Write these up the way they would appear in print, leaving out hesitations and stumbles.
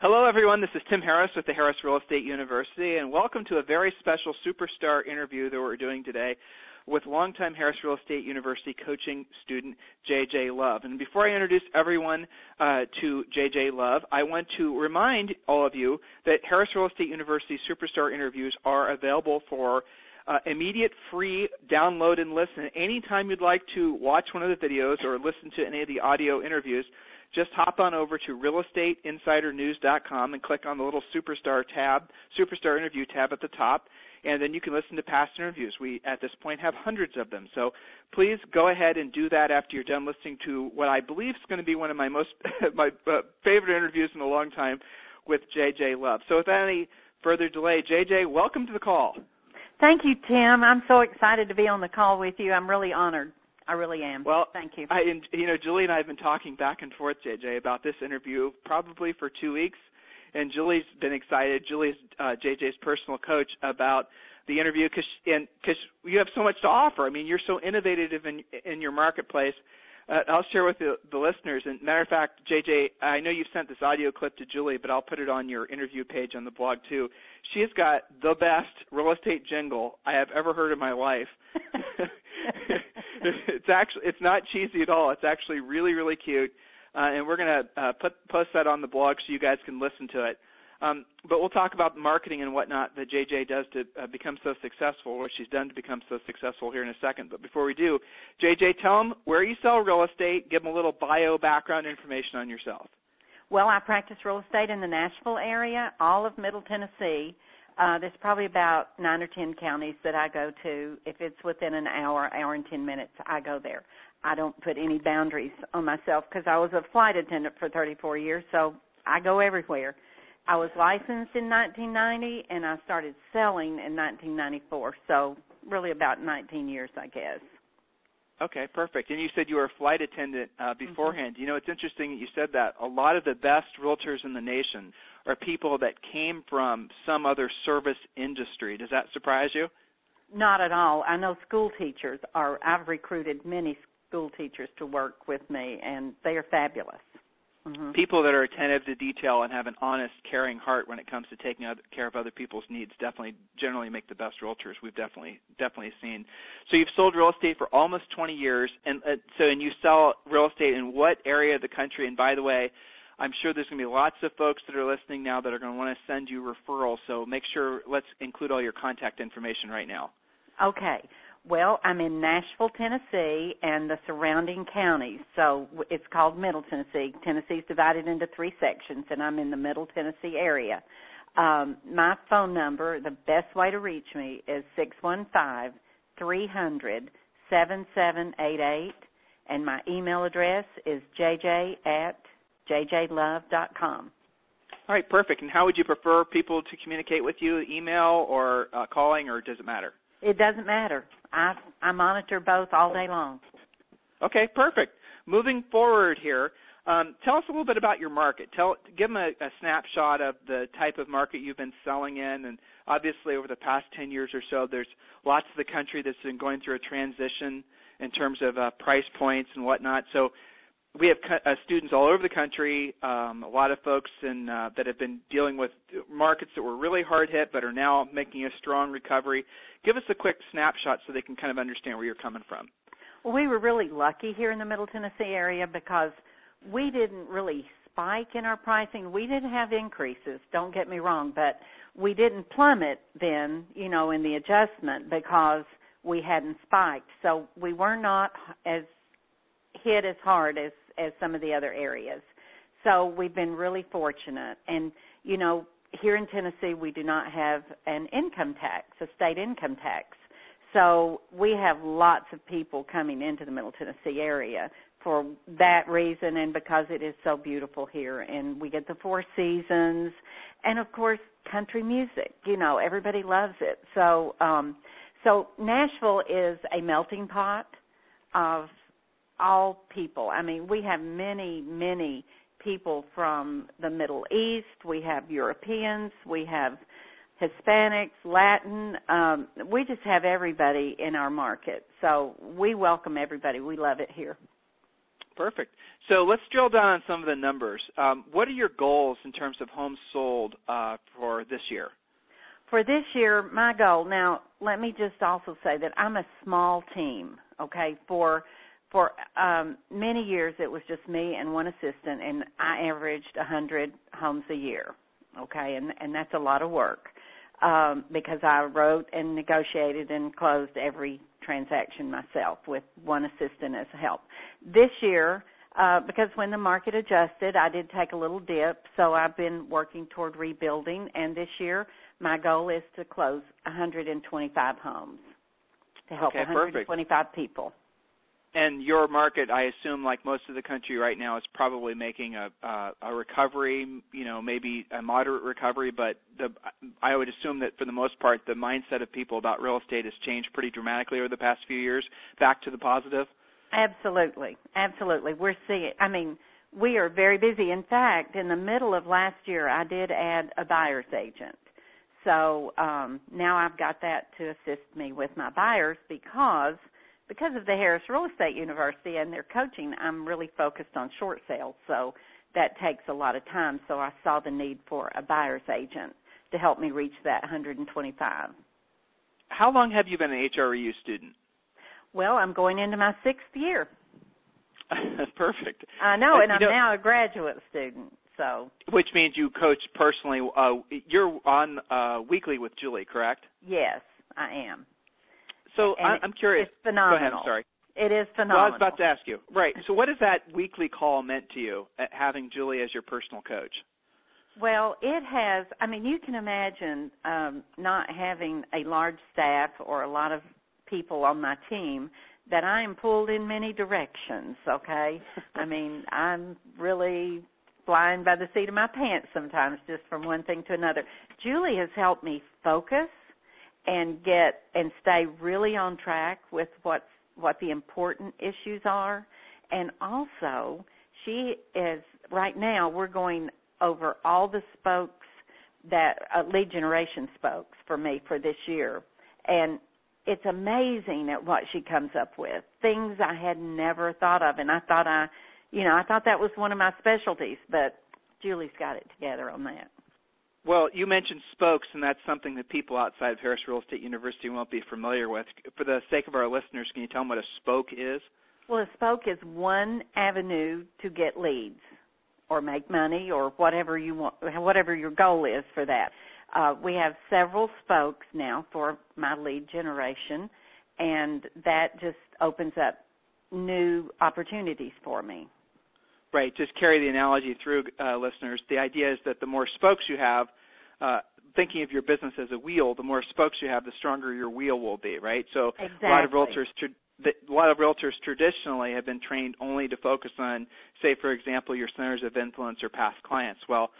Hello, everyone. This is Tim Harris with the Harris Real Estate University, and welcome to a very special superstar interview that we're doing today with longtime Harris Real Estate University coaching student J.J. Love. And before I introduce everyone to J.J. Love, I want to remind all of you that Harris Real Estate University superstar interviews are available for immediate free download and listen. Anytime you'd like to watch one of the videos or listen to any of the audio interviews, just hop on over to realestateinsidernews.com and click on the little superstar interview tab at the top, and then you can listen to past interviews. We, at this point, have hundreds of them. So please go ahead and do that after you're done listening to what I believe is going to be one of my most my favorite interviews in a long time with J.J. Love. So without any further delay, J.J., welcome to the call. Thank you, Tim. I'm so excited to be on the call with you. I'm really honored. I really am. Well, thank you. Julie and I have been talking back and forth, JJ, about this interview probably for 2 weeks, and Julie's been excited. Julie's JJ's personal coach about the interview because you have so much to offer. I mean, you're so innovative in your marketplace. I'll share with the listeners. And matter of fact, JJ, I know you've sent this audio clip to Julie, but I'll put it on your interview page on the blog too. She has got the best real estate jingle I have ever heard in my life. It's not cheesy at all. It's actually really, really cute, and we're going to post that on the blog so you guys can listen to it. But we'll talk about the marketing and whatnot that JJ does to become so successful, what she's done to become so successful here in a second. But before we do, JJ, tell them where you sell real estate. Give them a little bio background information on yourself. Well, I practice real estate in the Nashville area, all of Middle Tennessee. There's probably about 9 or 10 counties that I go to. If it's within an hour and 10 minutes, I go there. I don't put any boundaries on myself because I was a flight attendant for 34 years, so I go everywhere. I was licensed in 1990, and I started selling in 1994, so really about 19 years, I guess. Okay, perfect. And you said you were a flight attendant beforehand. Mm-hmm. You know, it's interesting that you said that. A lot of the best realtors in the nation are people that came from some other service industry. Does that surprise you? Not at all. I know school teachers I've recruited many school teachers to work with me, and they are fabulous. Mm-hmm. People that are attentive to detail and have an honest, caring heart when it comes to taking care of other people's needs definitely generally make the best realtors we've definitely seen. So you've sold real estate for almost 20 years, and you sell real estate in what area of the country? And by the way, I'm sure there's going to be lots of folks that are listening now that are going to want to send you referrals, so make sure let's include all your contact information right now. Okay. Well, I'm in Nashville, Tennessee, and the surrounding counties. So it's called Middle Tennessee. Tennessee's divided into 3 sections, and I'm in the Middle Tennessee area. My phone number, the best way to reach me, is 615-300-7788, and my email address is jj@jjlove.com. All right, perfect. And how would you prefer people to communicate with you, email or calling, or does it matter? It doesn't matter. I monitor both all day long. Okay, perfect. Moving forward here, tell us a little bit about your market. Give them a snapshot of the type of market you've been selling in. And obviously over the past 10 years or so, there's lots of the country that's been going through a transition in terms of price points and whatnot. So we have students all over the country, a lot of folks that have been dealing with markets that were really hard hit but are now making a strong recovery. Give us a quick snapshot so they can kind of understand where you're coming from. Well, we were really lucky here in the Middle Tennessee area because we didn't really spike in our pricing. We didn't have increases, don't get me wrong, but we didn't plummet then, in the adjustment because we hadn't spiked. So we were not hit as hard as some of the other areas. So we've been really fortunate. And, here in Tennessee we do not have an income tax, a state income tax. So we have lots of people coming into the Middle Tennessee area for that reason and because it is so beautiful here. And we get the 4 seasons and, of course, country music. Everybody loves it. So Nashville is a melting pot of all people. I mean, we have many, many people from the Middle East. We have Europeans. We have Hispanics, Latin. We just have everybody in our market. So we welcome everybody. We love it here. Perfect. So let's drill down on some of the numbers. What are your goals in terms of homes sold for this year? For this year, my goal, now let me just also say that I'm a small team, okay? For many years it was just me and one assistant, and I averaged 100 homes a year, okay? And that's a lot of work because I wrote and negotiated and closed every transaction myself with one assistant as help. This year, because when the market adjusted, I did take a little dip, so I've been working toward rebuilding, and this year my goal is to close 125 homes to help 125 people. And your market, I assume, like most of the country right now, is probably making a recovery, maybe a moderate recovery, but I would assume that for the most part the mindset of people about real estate has changed pretty dramatically over the past few years, back to the positive. Absolutely. We are very busy. In fact, in the middle of last year, I did add a buyer's agent. So now I've got that to assist me with my buyers because of the Harris Real Estate University and their coaching, I'm really focused on short sales. So that takes a lot of time. So I saw the need for a buyer's agent to help me reach that 125. How long have you been an HREU student? Well, I'm going into my 6th year. That's perfect. I know, and I'm now a graduate student. So, which means you coach personally. You're on weekly with Julie, correct? Yes, I am. So I'm curious. It's phenomenal. Go ahead, I'm sorry. It is phenomenal. Well, I was about to ask you. Right. So what has that weekly call meant to you, having Julie as your personal coach? Well, it has. You can imagine not having a large staff or a lot of people on my team, that I am pulled in many directions, okay? I'm really flying by the seat of my pants sometimes, just from one thing to another. Julie has helped me focus and stay really on track with what the important issues are. And also, she is, right now, we're going over all the spokes lead generation spokes for me for this year. And it's amazing at what she comes up with, things I had never thought of. And I thought that was one of my specialties, but Julie's got it together on that. Well, you mentioned spokes, and that's something that people outside of Harris Real Estate University won't be familiar with. For the sake of our listeners, can you tell them what a spoke is? Well, a spoke is one avenue to get leads or make money or whatever you want, whatever your goal is for that. We have several spokes now for my lead generation, and that just opens up new opportunities for me. Right. Just carry the analogy through, listeners. The idea is that the more spokes you have, thinking of your business as a wheel, the more spokes you have, the stronger your wheel will be, right? So exactly. A lot of realtors traditionally have been trained only to focus on, say, for example, your centers of influence or past clients. Well,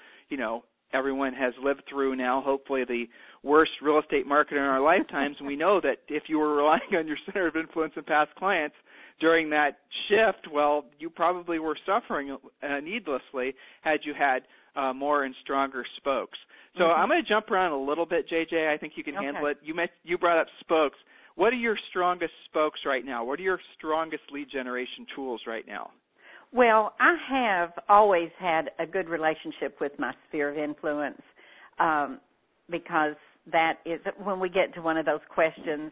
everyone has lived through now, hopefully, the worst real estate market in our lifetimes, and we know that if you were relying on your center of influence and past clients during that shift, well, you probably were suffering needlessly had you had more and stronger spokes. So I'm going to jump around a little bit, JJ. I think you can handle it. You brought up spokes. What are your strongest spokes right now? What are your strongest lead generation tools right now? Well, I have always had a good relationship with my sphere of influence because that is, when we get to one of those questions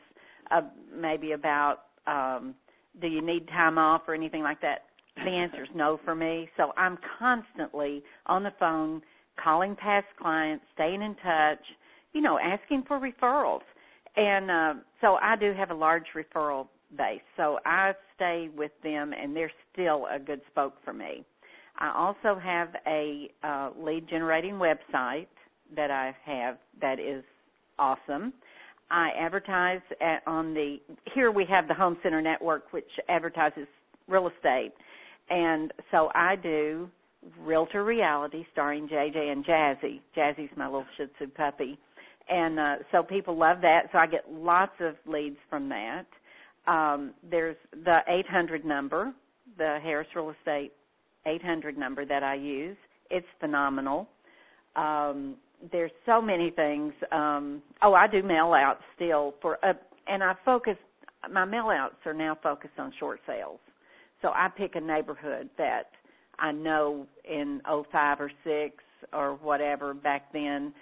maybe about do you need time off or anything like that, the answer is no for me. So I'm constantly on the phone calling past clients, staying in touch, asking for referrals. And so I do have a large referral base. So I stay with them, and they're still a good spoke for me. I also have a lead-generating website that I have that is awesome. I advertise here we have the Home Center Network, which advertises real estate. And so I do Realtor Reality starring JJ and Jazzy. Jazzy's my little Shih Tzu puppy. And so people love that. So I get lots of leads from that. There's the 800 number, the Harris Real Estate 800 number that I use. It's phenomenal. There's so many things. I do mail-outs still and my mail-outs are now focused on short sales. So I pick a neighborhood that I know in '05 or '06 or whatever back then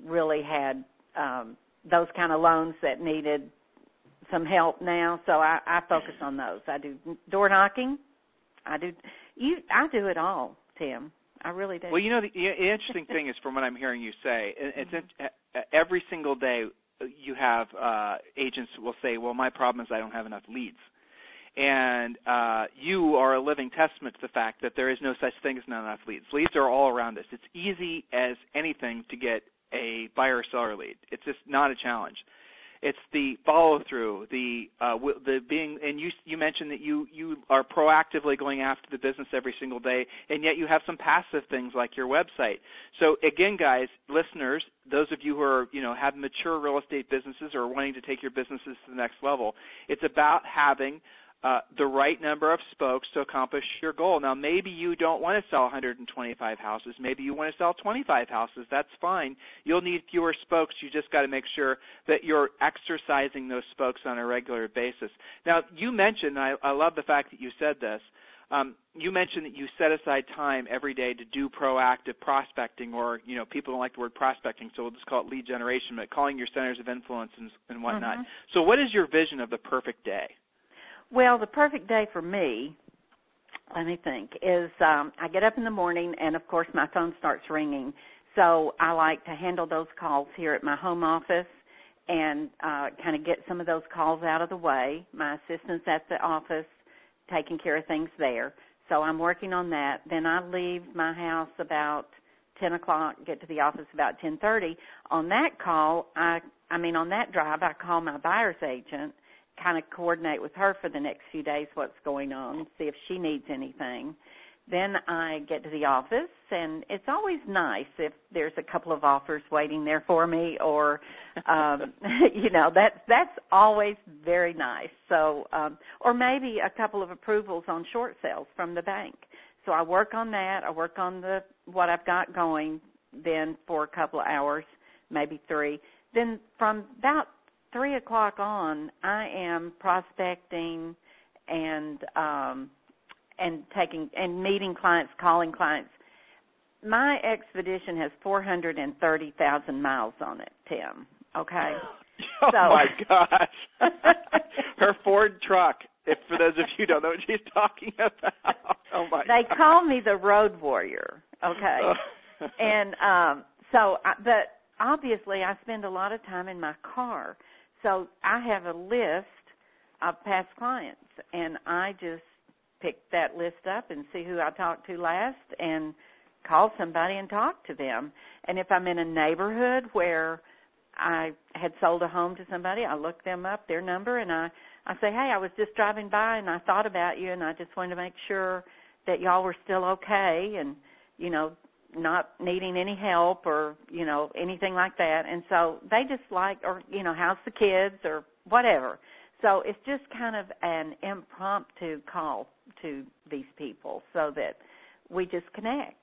really had those kind of loans that needed some help now. So I focus on those. I do door knocking. I do it all, Tim. I really do. Well, you know, the interesting thing is, from what I'm hearing you say, every single day you have agents who will say, well, my problem is I don't have enough leads. And you are a living testament to the fact that there is no such thing as not enough leads. Leads are all around us. It's easy as anything to get a buyer or seller lead. It's just not a challenge. It's the follow-through, the being, and you mentioned that you are proactively going after the business every single day, and yet you have some passive things like your website. So again, guys, listeners, those of you who are, have mature real estate businesses or wanting to take your businesses to the next level, it's about having the right number of spokes to accomplish your goal. Now, maybe you don't want to sell 125 houses. Maybe you want to sell 25 houses. That's fine. You'll need fewer spokes. You just got to make sure that you're exercising those spokes on a regular basis. Now, you mentioned, I love the fact that you said this, you mentioned that you set aside time every day to do proactive prospecting, or, people don't like the word prospecting, so we'll just call it lead generation, but calling your centers of influence and whatnot. Mm-hmm. So what is your vision of the perfect day? Well, the perfect day for me, let me think, is I get up in the morning and, of course, my phone starts ringing. So I like to handle those calls here at my home office and kind of get some of those calls out of the way. My assistant's at the office taking care of things there. So I'm working on that. Then I leave my house about 10 o'clock, get to the office about 10:30. On that call, on that drive, I call my buyer's agent, kind of coordinate with her for the next few days what's going on, see if she needs anything. Then I get to the office, and it's always nice if there's a couple of offers waiting there for me, or, that's always very nice. So, or maybe a couple of approvals on short sales from the bank. So I work on that. I work on what I've got going then for a couple of hours, maybe 3. Then from about 3 o'clock on, I am prospecting and meeting clients, calling clients. My expedition has 430,000 miles on it, Tim. Okay. Oh my gosh! Her Ford truck. If for those of you who don't know what she's talking about. Oh my! They call me the road warrior. Okay. And but obviously, I spend a lot of time in my car. So I have a list of past clients, and I just pick that list up and see who I talked to last and call somebody and talk to them. And if I'm in a neighborhood where I had sold a home to somebody, I look them up, their number, and I say, hey, I was just driving by, and I thought about you, and I just wanted to make sure that y'all were still okay and, not needing any help or, anything like that. And so they just how's the kids or whatever. So it's just kind of an impromptu call to these people so that we just connect.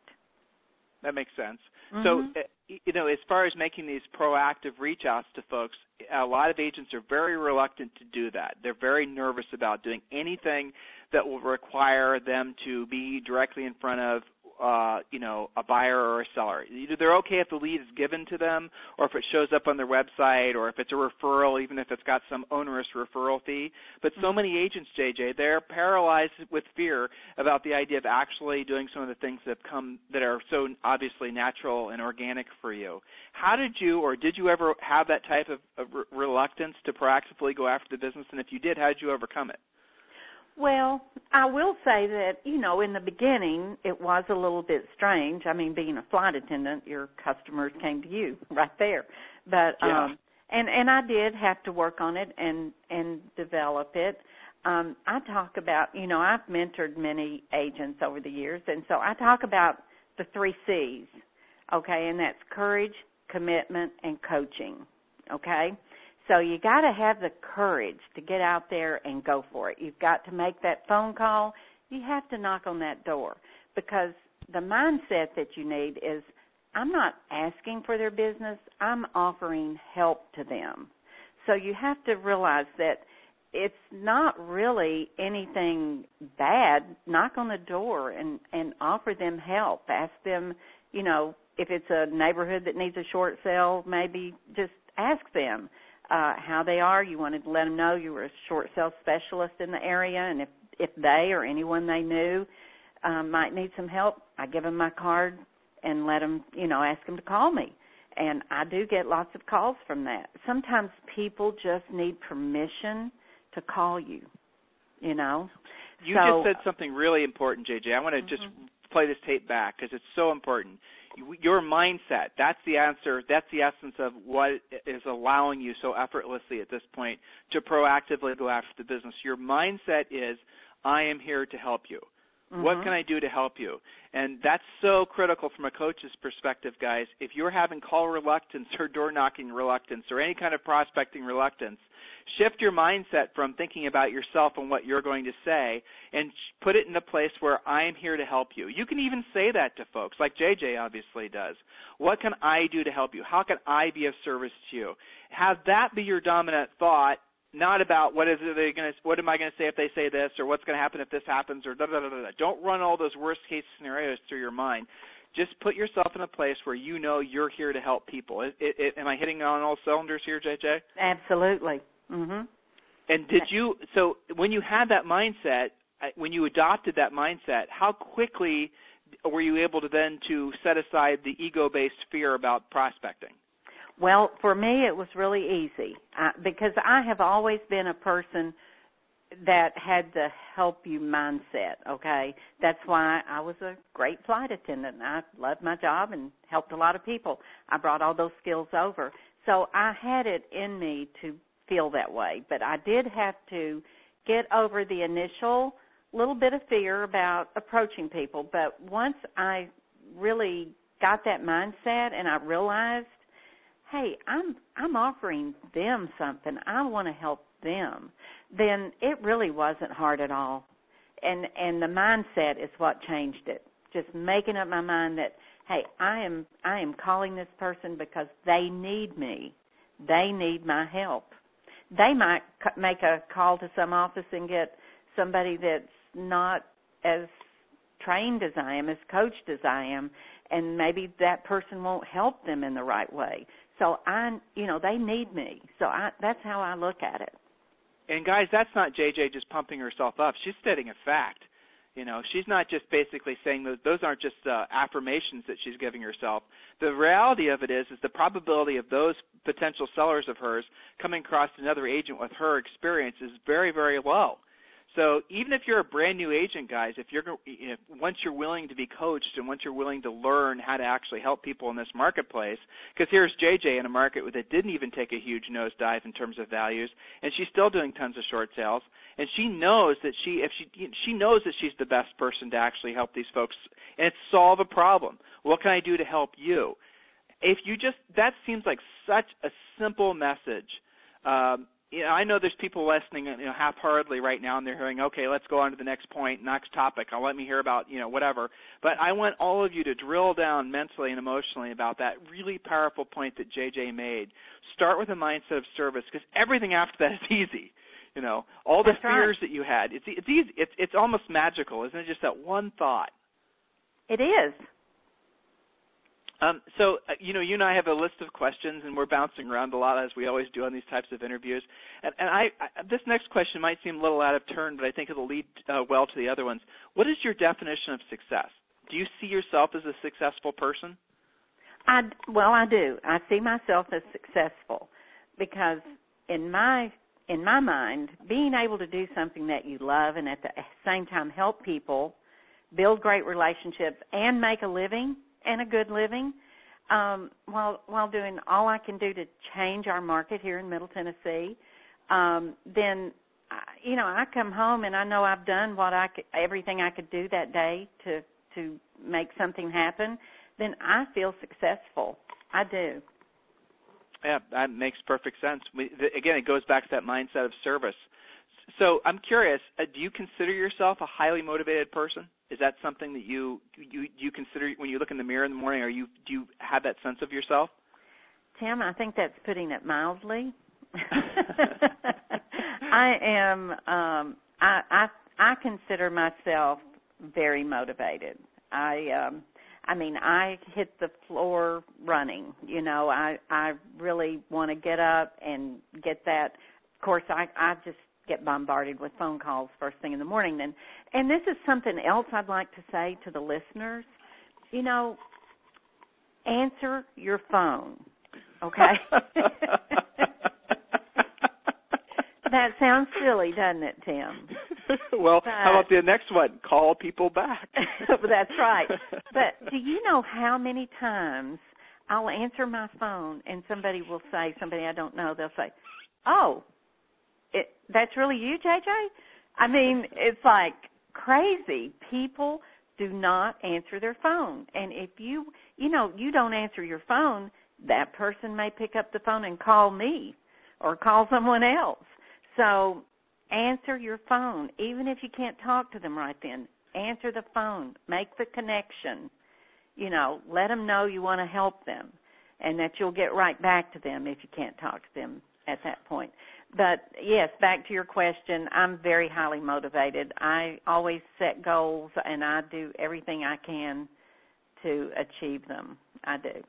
That makes sense. Mm-hmm. So, as far as making these proactive reach outs to folks, a lot of agents are very reluctant to do that. They're very nervous about doing anything that will require them to be directly in front of a buyer or a seller. Either they're okay if the lead is given to them, or if it shows up on their website, or if it's a referral, even if it's got some onerous referral fee. But so many agents, JJ, they're paralyzed with fear about the idea of actually doing some of the things that are so obviously natural and organic for you. How did you ever have that type of reluctance to proactively go after the business? And if you did, how did you overcome it? Well, I will say that, in the beginning, it was a little bit strange. I mean, being a flight attendant, your customers came to you right there. But, yeah. And I did have to work on it and develop it. I talk about, I've mentored many agents over the years, and so I talk about the 3 C's, okay, and that's courage, commitment, and coaching, okay? So you got to have the courage to get out there and go for it. You've got to make that phone call. You have to knock on that door, because the mindset that you need is, I'm not asking for their business. I'm offering help to them. So you have to realize that it's not really anything bad. Knock on the door and offer them help. Ask them, you know, if it's a neighborhood that needs a short sale, maybe just ask them how they are. You wanted to let them know you were a short sale specialist in the area, and if they or anyone they knew might need some help, I give them my card and let them, you know, ask them to call me. And I do get lots of calls from that. Sometimes people just need permission to call you, you know. You just said something really important, JJ. I want to just play this tape back because it's so important. Your mindset, that's the answer, that's the essence of what is allowing you so effortlessly at this point to proactively go after the business. Your mindset is, I am here to help you. What can I do to help you? And that's so critical from a coach's perspective, guys. If you're having call reluctance or door-knocking reluctance or any kind of prospecting reluctance, shift your mindset from thinking about yourself and what you're going to say and put it in a place where I am here to help you. You can even say that to folks, like JJ obviously does. What can I do to help you? How can I be of service to you? Have that be your dominant thought, not about what am I going to say if they say this, or what's going to happen if this happens, or da-da-da-da-da. Don't run all those worst-case scenarios through your mind. Just put yourself in a place where you know you're here to help people. Am I hitting on all cylinders here, JJ? Absolutely. And so when you had that mindset, when you adopted that mindset, how quickly were you able to then to set aside the ego-based fear about prospecting? Well, for me, it was really easy because I have always been a person that had the help you mindset, okay? That's why I was a great flight attendant. I loved my job and helped a lot of people. I brought all those skills over. So I had it in me to feel that way, but I did have to get over the initial little bit of fear about approaching people. But once I really got that mindset and I realized, hey, I'm offering them something, I want to help them, then it really wasn't hard at all. And the mindset is what changed it. Just making up my mind that, hey, I am calling this person because they need me. They need my help. They might make a call to some office and get somebody that's not as trained as I am, as coached as I am, and maybe that person won't help them in the right way. So they need me. So that's how I look at it. And guys, that's not JJ just pumping herself up. She's stating a fact. You know, she's not just basically saying those aren't just affirmations that she's giving herself. The reality of it is the probability of those potential sellers of hers coming across another agent with her experience is very, very low. So even if you're a brand new agent, guys, once you're willing to be coached and once you're willing to learn how to actually help people in this marketplace, because here's JJ in a market that didn't even take a huge nosedive in terms of values, and she's still doing tons of short sales, and she knows that she knows that she's the best person to actually help these folks and solve a problem. What can I do to help you? That seems like such a simple message. I know there's people listening, half-heartedly right now, and they're hearing, okay, let's go on to the next point, next topic. Let me hear about, whatever. But I want all of you to drill down mentally and emotionally about that really powerful point that JJ made. Start with a mindset of service, because everything after that is easy. All the fears that you had, it's easy. It's almost magical, isn't it? Just that one thought. It is. So, you and I have a list of questions, and we're bouncing around a lot, as we always do on these types of interviews. And this next question might seem a little out of turn, but I think it'll lead well to the other ones. What is your definition of success? Do you see yourself as a successful person? I do. I see myself as successful because in my mind, being able to do something that you love and at the same time help people, build great relationships, and make a living and a good living, while doing all I can do to change our market here in Middle Tennessee, then, I come home and I know I've done everything I could do that day to make something happen, then I feel successful. I do. Yeah, that makes perfect sense. Again, it goes back to that mindset of service. So I'm curious, do you consider yourself a highly motivated person? Is that something that you consider when you look in the mirror in the morning? Do you have that sense of yourself? Tim, I think that's putting it mildly. I am. I consider myself very motivated. I hit the floor running. I really want to get up and get that. Of course, I just get bombarded with phone calls first thing in the morning. And this is something else I'd like to say to the listeners. Answer your phone, okay? That sounds silly, doesn't it, Tim? Well, how about the next one? Call people back. That's right. But do you know how many times I'll answer my phone and somebody I don't know, they'll say, oh, that's really you, JJ? I mean, it's like crazy. People do not answer their phone. And if you don't answer your phone, that person may pick up the phone and call me or call someone else. So answer your phone. Even if you can't talk to them right then, answer the phone. Make the connection. Let them know you want to help them and that you'll get right back to them if you can't talk to them at that point. But, yes, back to your question, I'm very highly motivated. I always set goals, and I do everything I can to achieve them. I do.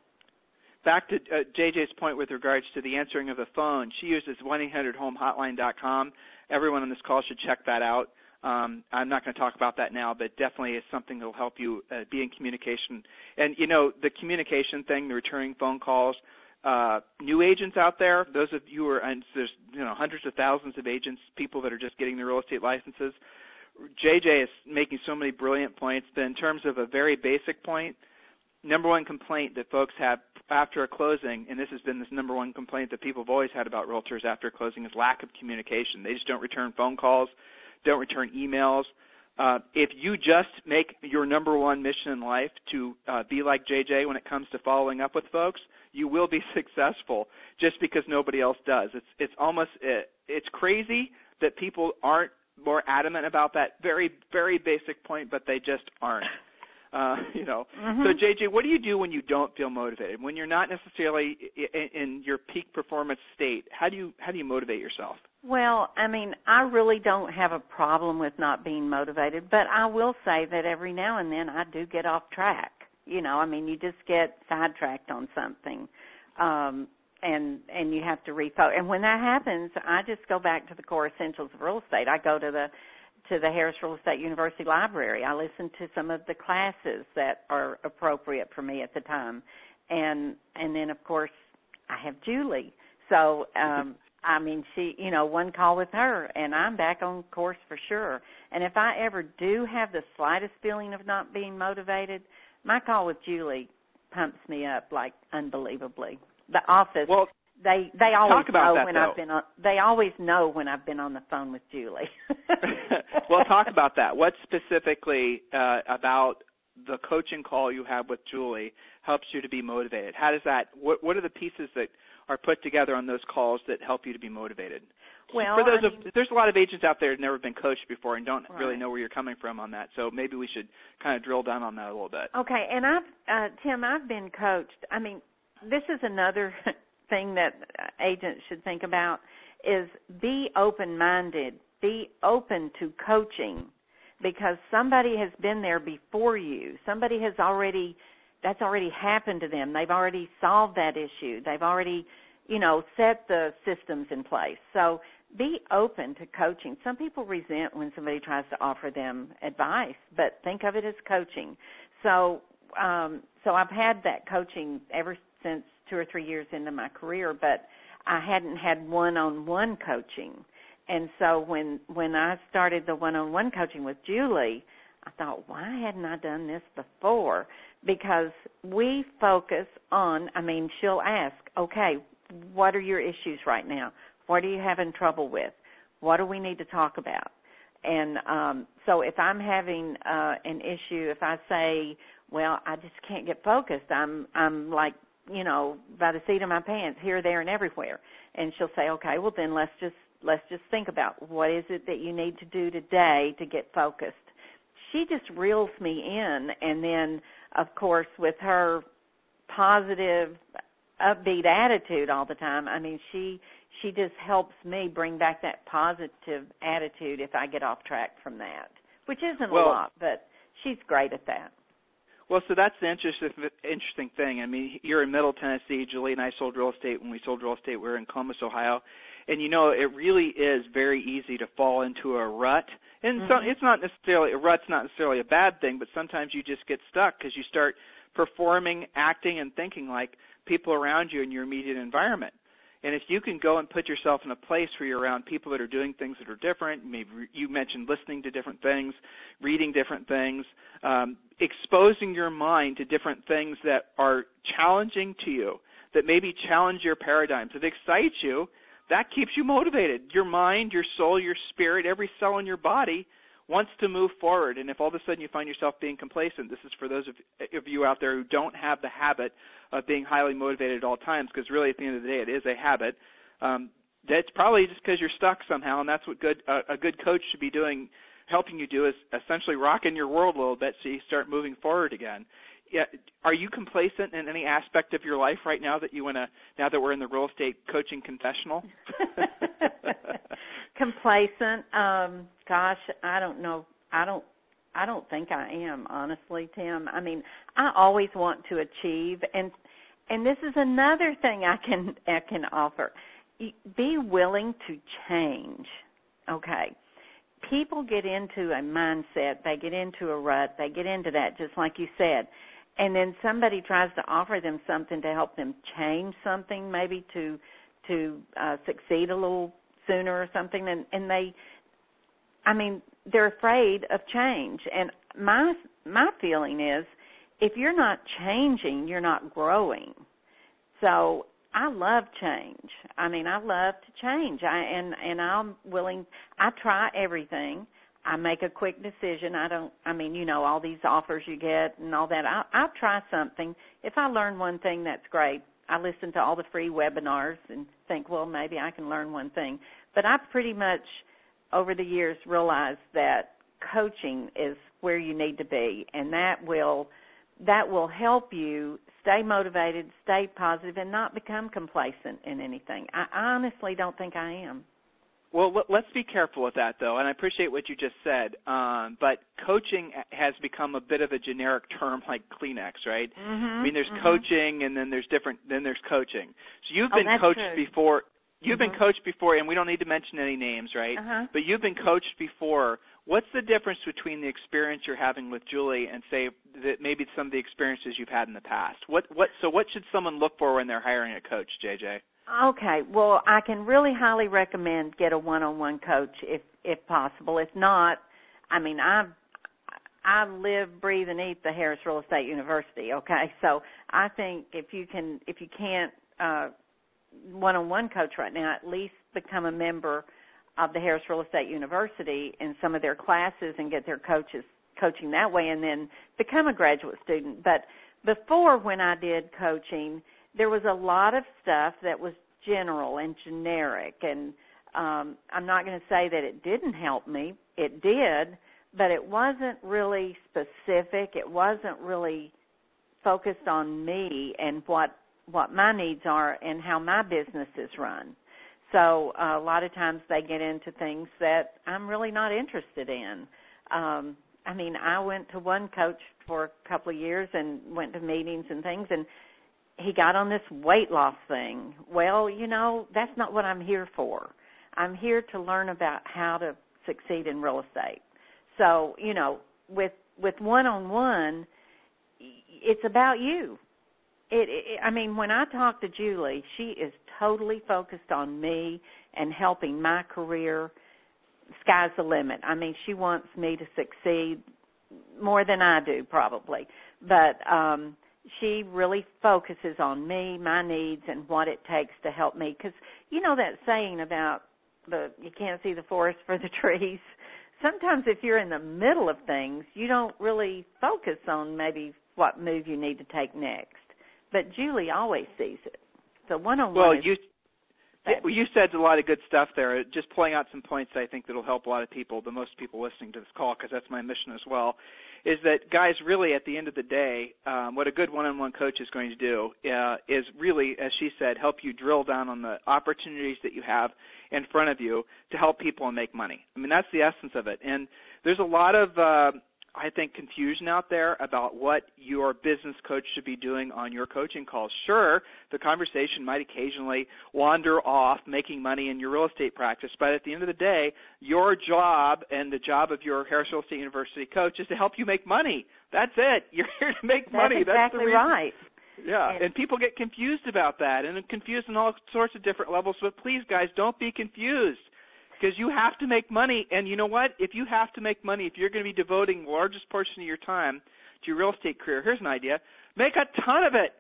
Back to JJ's point with regards to the answering of the phone, she uses 1-800-HOME-HOTLINE.com. Everyone on this call should check that out. I'm not going to talk about that now, but definitely is something that will help you be in communication. And, the communication thing, the returning phone calls, new agents out there, those of you who are, and there's hundreds of thousands of agents, people that are just getting their real estate licenses. JJ is making so many brilliant points, but in terms of a very basic point, number one complaint that folks have after a closing, and this has been this number one complaint that people have always had about realtors after a closing, is lack of communication. They just don't return phone calls, don't return emails. If you just make your number one mission in life to be like JJ when it comes to following up with folks, you will be successful just because nobody else does. It's crazy that people aren't more adamant about that very, very basic point, but they just aren't. Mm-hmm. So JJ, what do you do when you don't feel motivated? When you're not necessarily in your peak performance state, how do you motivate yourself? Well, I really don't have a problem with not being motivated, but I will say that every now and then I do get off track. You just get sidetracked on something, and you have to refocus. And when that happens, I just go back to the core essentials of real estate. I go to the Harris Real Estate University Library. I listen to some of the classes that are appropriate for me at the time, and then of course I have Julie. So she, one call with her, and I'm back on course for sure. And if I ever do have the slightest feeling of not being motivated, my call with Julie pumps me up like unbelievably. The office, well, they always know that, when though. I've been on. They always know when I've been on the phone with Julie. Well, talk about that. What specifically about the coaching call you have with Julie helps you to be motivated? How does that? What are the pieces that are put together on those calls that help you to be motivated? Well, for there's a lot of agents out there who've never been coached before and don't really know where you're coming from on that. So maybe we should kind of drill down on that a little bit. Okay, and Tim, I've been coached. This is another thing that agents should think about is be open-minded, be open to coaching, because somebody has been there before you. Somebody has that's already happened to them. They've already solved that issue. They've already, set the systems in place. So be open to coaching. Some people resent when somebody tries to offer them advice, but think of it as coaching. So I've had that coaching ever since 2 or 3 years into my career, but I hadn't had one-on-one coaching. And so when I started the one-on-one coaching with Julie, I thought, why hadn't I done this before? Because we focus on, she'll ask, okay, what are your issues right now? What are you having trouble with? What do we need to talk about? And so if I'm having an issue, if I say, well, I just can't get focused, I'm like, by the seat of my pants, here, there, and everywhere. And she'll say, okay, well then let's just think about what is it that you need to do today to get focused. She just reels me in, and then, of course, with her positive, upbeat attitude all the time, she she just helps me bring back that positive attitude if I get off track from that, which isn't a lot, but she's great at that. Well, so that's the interesting thing. I mean, you're in Middle Tennessee. Julie and I sold real estate. When we sold real estate, we were in Columbus, Ohio. And, you know, it really is very easy to fall into a rut. And so it's not necessarily, a rut's not necessarily a bad thing, but sometimes you just get stuck because you start performing, acting, and thinking like people around you in your immediate environment. And if you can go and put yourself in a place where you're around people that are doing things that are different, maybe you mentioned listening to different things, reading different things, exposing your mind to different things that are challenging to you, that maybe challenge your paradigms, that excite you, that keeps you motivated. Your mind, your soul, your spirit, every cell in your body wants to move forward. And if all of a sudden you find yourself being complacent, this is for those of you out there who don't have the habit of being highly motivated at all times, because really at the end of the day it is a habit, that's probably just because you're stuck somehow, and that's what a good coach should be doing, helping you do, is essentially rocking your world a little bit so you start moving forward again. Yeah, are you complacent in any aspect of your life right now that you want to, now that we're in the real estate coaching confessional? Complacent? Gosh, I don't know. I don't think I am, honestly, Tim. I mean, I always want to achieve, and this is another thing I can offer. Be willing to change. Okay. People get into a mindset, they get into a rut, they get into that, just like you said. And then somebody tries to offer them something to help them change something, maybe to succeed a little sooner or something, and they're afraid of change. And my feeling is, if you're not changing, you're not growing. So I love change. I mean, I love to change. I'm willing. I try everything. I make a quick decision. All these offers you get and all that. I'll try something. If I learn one thing, that's great. I listen to all the free webinars and think, well, maybe I can learn one thing. But I pretty much, over the years, realized that coaching is where you need to be, and that will help you stay motivated, stay positive, and not become complacent in anything. I honestly don't think I am. Well, let's be careful with that, though, and I appreciate what you just said. But coaching has become a bit of a generic term, like Kleenex, right? Mm-hmm, I mean, there's coaching, and then there's coaching. So you've been coached before. You've been coached before, and we don't need to mention any names, right? But you've been coached before. What's the difference between the experience you're having with Julie and, say, that maybe some of the experiences you've had in the past? So what should someone look for when they're hiring a coach, JJ? Okay, well, I can really highly recommend get a one-on-one coach if possible. If not, I mean, I live, breathe, and eat the Harris Real Estate University. Okay, so I think if you can't one-on-one coach right now, at least become a member of the Harris Real Estate University in some of their classes and get their coaching that way, and then become a graduate student. But before, when I did coaching, there was a lot of stuff that was general and generic, and I'm not going to say that it didn't help me. It did, but it wasn't really specific. It wasn't really focused on me and what my needs are and how my business is run. So a lot of times they get into things that I'm really not interested in. I went to one coach for a couple of years and went to meetings and things, and he got on this weight loss thing. Well, that's not what I'm here for. I'm here to learn about how to succeed in real estate. So, with one-on-one, it's about you. When I talk to Julie, she is totally focused on me and helping my career. Sky's the limit. She wants me to succeed more than I do, probably. But she really focuses on me, my needs, and what it takes to help me. Because that saying about you can't see the forest for the trees. Sometimes if you're in the middle of things, you don't really focus on maybe what move you need to take next. But Julie always sees it. So one-on-one you said a lot of good stuff there. Just pulling out some points I think that will help a lot of people, the most people listening to this call, because that's my mission as well. is that, guys, really at the end of the day, what a good one-on-one coach is going to do is really, as she said, help you drill down on the opportunities that you have in front of you to help people and make money. I mean, that's the essence of it. And there's a lot of, I think, confusion out there about what your business coach should be doing on your coaching calls. Sure, the conversation might occasionally wander off making money in your real estate practice, but at the end of the day, your job and the job of your Harris Real Estate University coach is to help you make money. That's it. You're here to make money. That's exactly the reason. Right. Yeah, and people get confused about that and confused on all sorts of different levels. But please, guys, don't be confused, because you have to make money. And you know what? If you have to make money, if you're going to be devoting the largest portion of your time to your real estate career, here's an idea. Make a ton of it.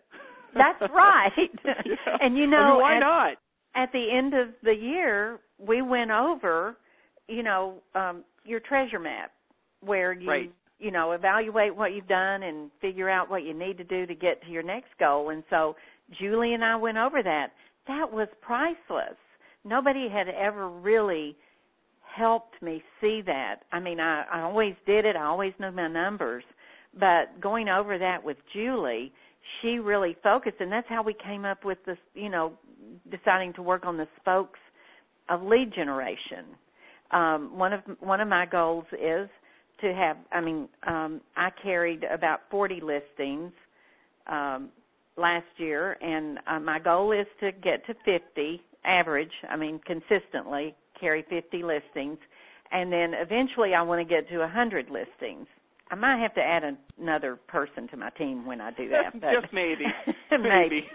That's right. Yeah. And, you know, I mean, why not? At the end of the year, we went over, your treasure map, where you, right. Evaluate what you've done and figure out what you need to do to get to your next goal. And so Julie and I went over that. That was priceless. Nobody had ever really helped me see that. I mean, I always did it. I always knew my numbers. But going over that with Julie, she really focused, and that's how we came up with this, deciding to work on the spokes of lead generation. One of my goals is to have, I carried about 40 listings last year, and my goal is to get to 50 average, consistently carry 50 listings, and then eventually I want to get to 100 listings. I might have to add another person to my team when I do that. But just maybe. maybe.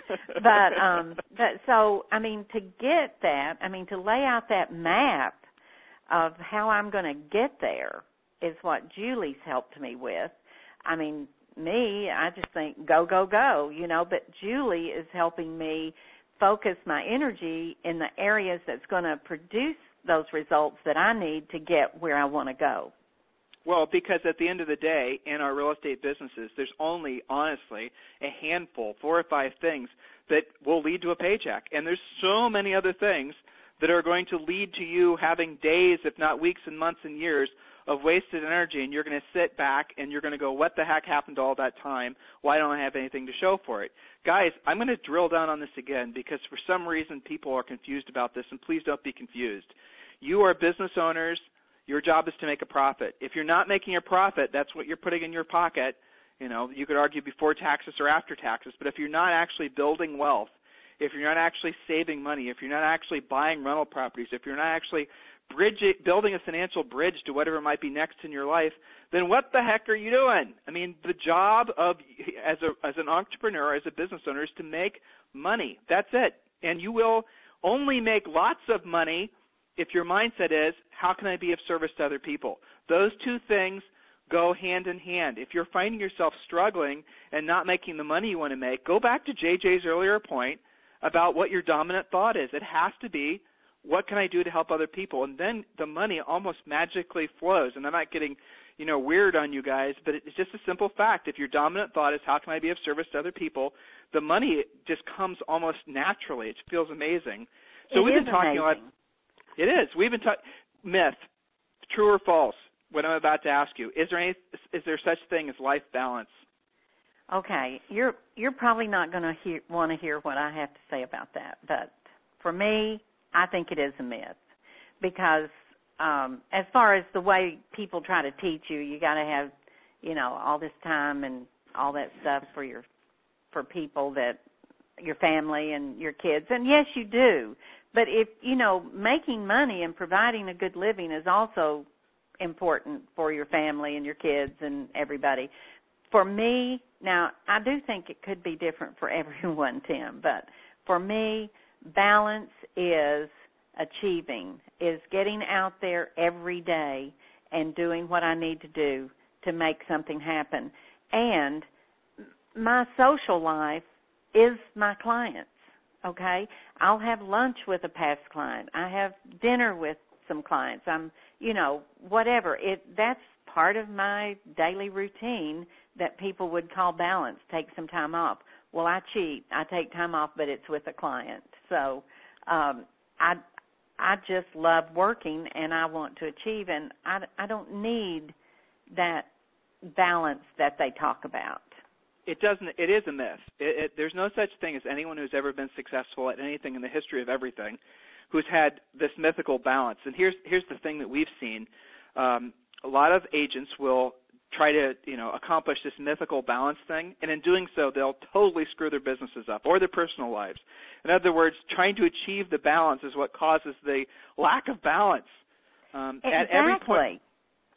But so, to get that, to lay out that map of how I'm going to get there is what Julie's helped me with. I just think go, go, go, but Julie is helping me focus my energy in the areas that's going to produce those results that I need to get where I want to go. Well, because at the end of the day, in our real estate businesses, there's only, honestly, a handful, 4 or 5 things that will lead to a paycheck. And there's so many other things that are going to lead to you having days, if not weeks and months and years, of wasted energy, and you're going to sit back and you're going to go, what the heck happened to all that time? Why don't I have anything to show for it? Guys, I'm going to drill down on this again because for some reason people are confused about this, and please don't be confused. You are business owners. Your job is to make a profit. If you're not making a profit, that's what you're putting in your pocket. You could argue before taxes or after taxes, but if you're not actually building wealth, if you're not actually saving money, if you're not actually buying rental properties, if you're not actually building a financial bridge to whatever might be next in your life, then what the heck are you doing? The job of as an entrepreneur, as a business owner, is to make money. That's it. And you will only make lots of money if your mindset is, how can I be of service to other people? Those two things go hand in hand. If you're finding yourself struggling and not making the money you want to make, go back to JJ's earlier point about what your dominant thought is. It has to be, what can I do to help other people? And then the money almost magically flows. And I'm not getting, weird on you guys, but it's just a simple fact. If your dominant thought is, how can I be of service to other people, the money just comes almost naturally. It feels amazing. So we've been talking a lot. It is. We've been talking myth, true or false. What I'm about to ask you: is there such thing as life balance? Okay, you're probably not going to want to hear what I have to say about that, but for me, I think it is a myth because as far as the way people try to teach you, you got to have all this time and all that stuff for people that your family and your kids, and yes, you do. But if, making money and providing a good living is also important for your family and your kids and everybody. For me, now, I do think it could be different for everyone, Tim, but for me, balance is achieving, is getting out there every day and doing what I need to do to make something happen. And my social life is my clients. Okay, I'll have lunch with a past client. I have dinner with some clients. Whatever. That's part of my daily routine that people would call balance, take some time off. Well, I cheat. I take time off, but it's with a client. So I just love working, and I want to achieve, and I don't need that balance that they talk about. It doesn't. It is a myth. There's no such thing as anyone who's ever been successful at anything in the history of everything who's had this mythical balance. And here's the thing that we've seen. A lot of agents will try to, accomplish this mythical balance thing, and in doing so, they'll totally screw their businesses up or their personal lives. In other words, trying to achieve the balance is what causes the lack of balance. Exactly. At every point.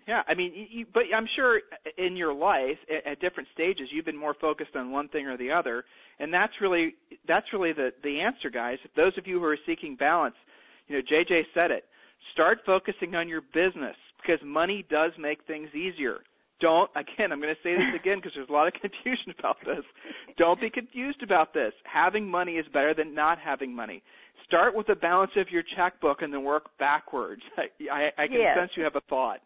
Yeah, I mean, but I'm sure in your life, at different stages, you've been more focused on one thing or the other, and that's really the answer, guys. If those of you who are seeking balance, JJ said it. Start focusing on your business because money does make things easier. I'm going to say this again because there's a lot of confusion about this. Don't be confused about this. Having money is better than not having money. Start with the balance of your checkbook and then work backwards. I can sense you have a thought.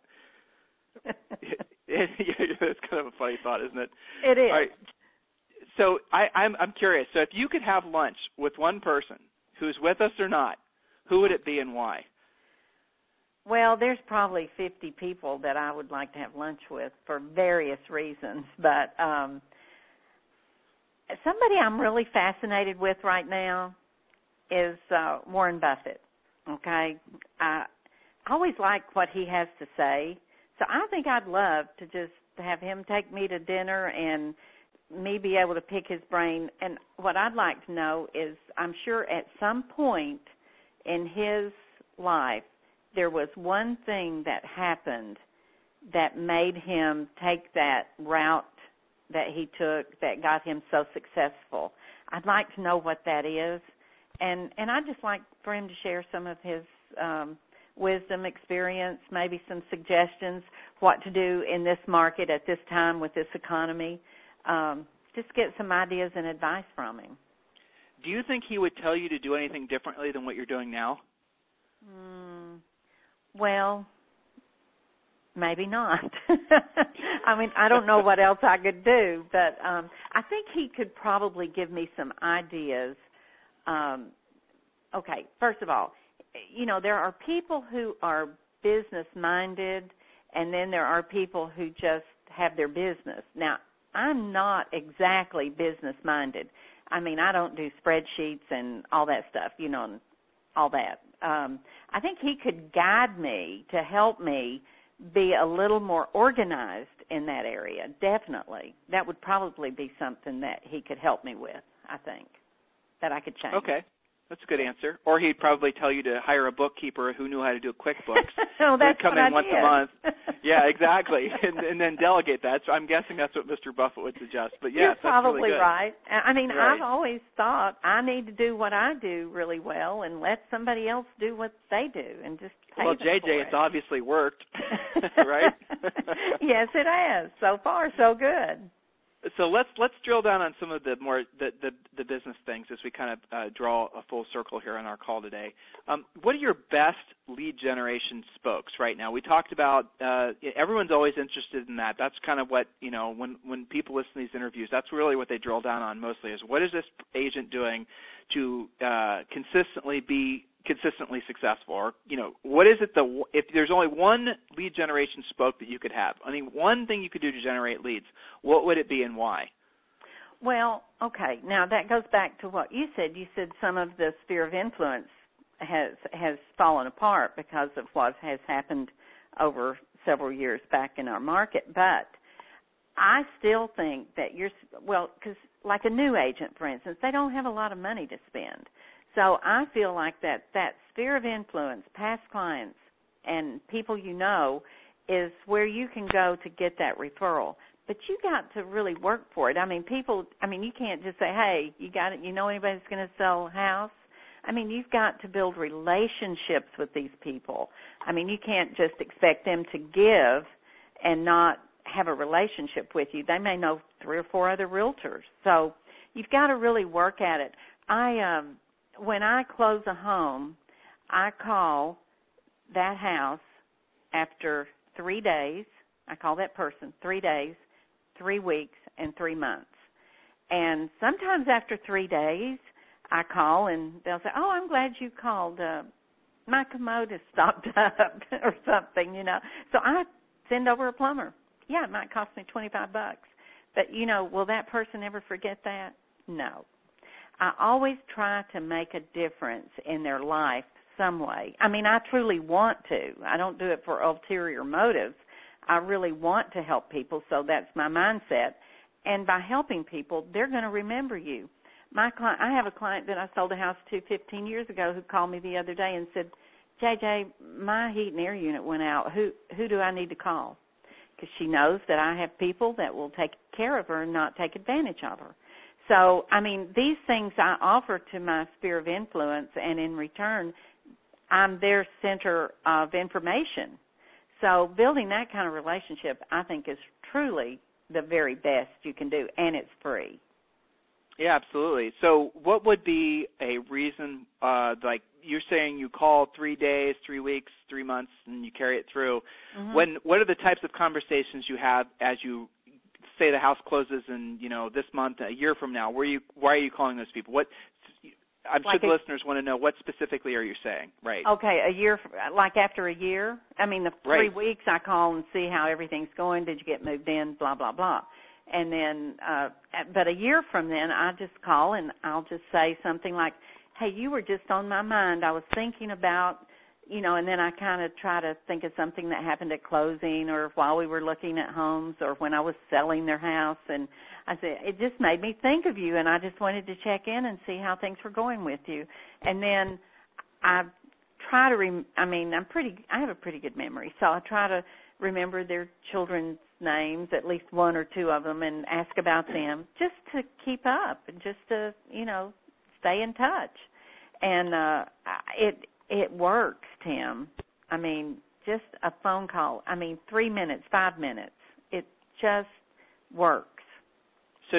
It's kind of a funny thought, isn't it? It is. All right. So I'm curious. So if you could have lunch with one person who's with us or not, who would it be and why? Well, there's probably 50 people that I would like to have lunch with for various reasons, but somebody I'm really fascinated with right now is Warren Buffett, okay? I always like what he has to say, so I think I'd love to just have him take me to dinner and me be able to pick his brain. And what I'd like to know is I'm sure at some point in his life there was one thing that happened that made him take that route that he took that got him so successful. I'd like to know what that is. And I'd just like for him to share some of his wisdom, experience, maybe some suggestions, what to do in this market at this time with this economy. Just get some ideas and advice from him. Do you think he would tell you to do anything differently than what you're doing now? Well, maybe not. I mean, I don't know what else I could do, but I think he could probably give me some ideas. Okay, first of all, there are people who are business-minded, and then there are people who just have their business. Now, I'm not exactly business-minded. I mean, I don't do spreadsheets and all that stuff, all that. I think he could guide me to help me be a little more organized in that area, definitely. That would probably be something that he could help me with, I think, that I could change. Okay. That's a good answer. Or he'd probably tell you to hire a bookkeeper who knew how to do QuickBooks. Oh, that's come what in I once did. a month. Yeah, exactly. And then delegate that. So I'm guessing that's what Mr. Buffett would suggest. But yes, You're probably really good. right. I mean, right. I've always thought I need to do what I do really well and let somebody else do what they do and just pay them JJ, for it. it's obviously worked, right? Yes, it has. So far, so good. So let's drill down on some of the more the business things as we kind of draw a full circle here on our call today. What are your best lead generation spokes right now? We talked about everyone's always interested in that. That's kind of what when people listen to these interviews, that's really what they drill down on mostly is what is this agent doing to consistently be consistently successful, or what is it if there's only one lead generation spoke that you could have, I mean one thing you could do to generate leads, what would it be and why? Well, okay, now that goes back to what you said. You said some of the sphere of influence has fallen apart because of what has happened over several years back in our market, but I still think that because like a new agent, for instance, they don't have a lot of money to spend. So I feel like that sphere of influence, past clients and people is where you can go to get that referral. But you got to really work for it. I mean, you can't just say, hey, you got it. You know anybody that's going to sell a house? I mean, you've got to build relationships with these people. I mean, you can't just expect them to give and not have a relationship with you. They may know 3 or 4 other realtors. So you've got to really work at it. When I close a home, I call that house after 3 days. I call that person 3 days, 3 weeks, and 3 months. And sometimes after 3 days, I call and they'll say, oh, I'm glad you called. My commode has stopped up or something, So I send over a plumber. yeah, it might cost me $25. But, will that person ever forget that? No. I always try to make a difference in their life some way. I mean, I truly want to. I don't do it for ulterior motives. I really want to help people, so that's my mindset. And by helping people, they're going to remember you. I have a client that I sold a house to 15 years ago who called me the other day and said, JJ, my heat and air unit went out. Who do I need to call? Because she knows that I have people that will take care of her and not take advantage of her. So, I mean, these things I offer to my sphere of influence, and in return, I'm their center of information. So building that kind of relationship, I think, is truly the very best you can do, and it's free. Yeah, absolutely. So what would be a reason, like you're saying you call 3 days, 3 weeks, 3 months, and you carry it through. Mm-hmm. What are the types of conversations you have as you say the house closes in, this month, a year from now? Why are you calling those people? I'm sure the listeners want to know, what specifically are you saying? Right. Okay, a year, like after a year? I mean, the 3 weeks I call and see how everything's going. Did you get moved in? Blah, blah, blah. And then, but a year from then, I just call and I'll just say something like, hey, you were just on my mind. I was thinking about, and then I kind of try to think of something that happened at closing or while we were looking at homes or when I was selling their house. And I said, it just made me think of you, and I just wanted to check in and see how things were going with you. And then I try to, I have a pretty good memory, so I try to remember their children's names, at least one or two of them, and ask about them just to keep up and just to, stay in touch. And it works, Tim. I mean, just a phone call. 3 minutes, 5 minutes. It just works. So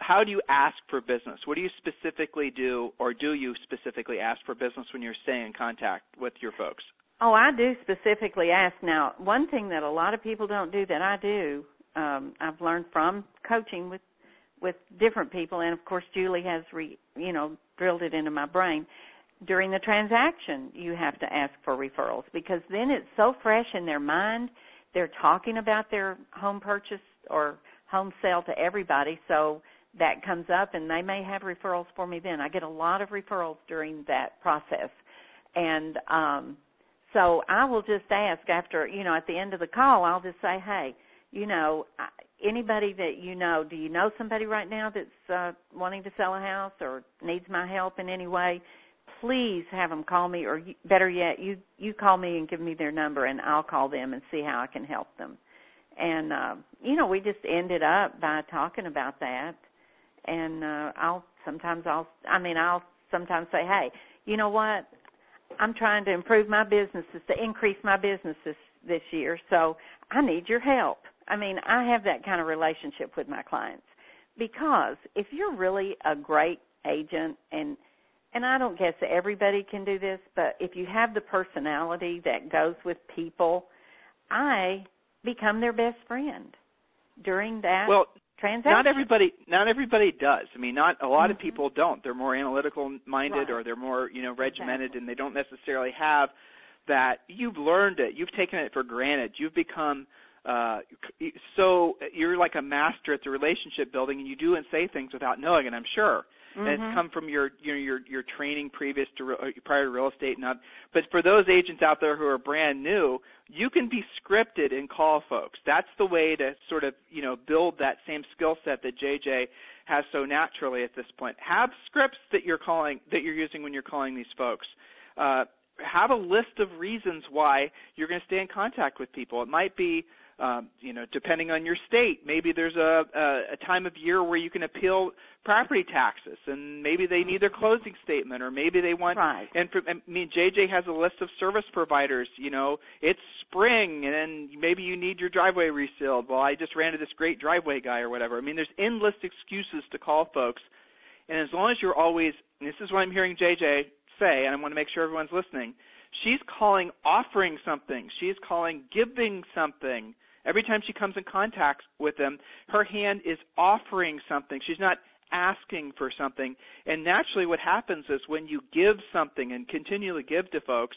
how do you ask for business? What do you specifically do, or do you specifically ask for business when you're staying in contact with your folks? Oh, I do specifically ask. Now, one thing that a lot of people don't do that I do, I've learned from coaching with different people, and of course Julie has drilled it into my brain. During the transaction, you have to ask for referrals, because then it's so fresh in their mind. They're talking about their home purchase or home sale to everybody, so that comes up, and they may have referrals for me then. I get a lot of referrals during that process. And so I will just ask after, at the end of the call, I'll just say, hey, anybody that do you know somebody right now that's wanting to sell a house or needs my help in any way? Please have them call me, or better yet, you call me and give me their number, and I'll call them and see how I can help them. And, we just ended up by talking about that. And I'll sometimes say, hey, you know what? I'm trying to improve my businesses, to increase my businesses this year, so I need your help. I have that kind of relationship with my clients, because if you're really a great agent, and I don't guess everybody can do this, but if you have the personality that goes with people, I become their best friend during that transaction. Not everybody does. Not a lot of people don't. They're more analytical minded, or they're more, regimented, and they don't necessarily have that. You've learned it. You've taken it for granted. You've become so you're like a master at the relationship building, and you do and say things without knowing it, I'm sure. And it's come from your training prior to real estate. But for those agents out there who are brand new, you can be scripted and call folks. That's the way to sort of build that same skill set that JJ has so naturally at this point. Have scripts that you're using when you're calling these folks. Have a list of reasons why you're going to stay in contact with people. It might be depending on your state, maybe there's a time of year where you can appeal property taxes, and maybe they need their closing statement, or maybe they want. Right. And JJ has a list of service providers. It's spring, and then maybe you need your driveway resealed. Well, I just ran into this great driveway guy, or whatever. There's endless excuses to call folks, and as long as you're always, and this is what I'm hearing JJ say, and I want to make sure everyone's listening. She's calling offering something. She's calling giving something. Every time she comes in contact with them, her hand is offering something. She's not asking for something. And naturally what happens is when you give something and continually give to folks,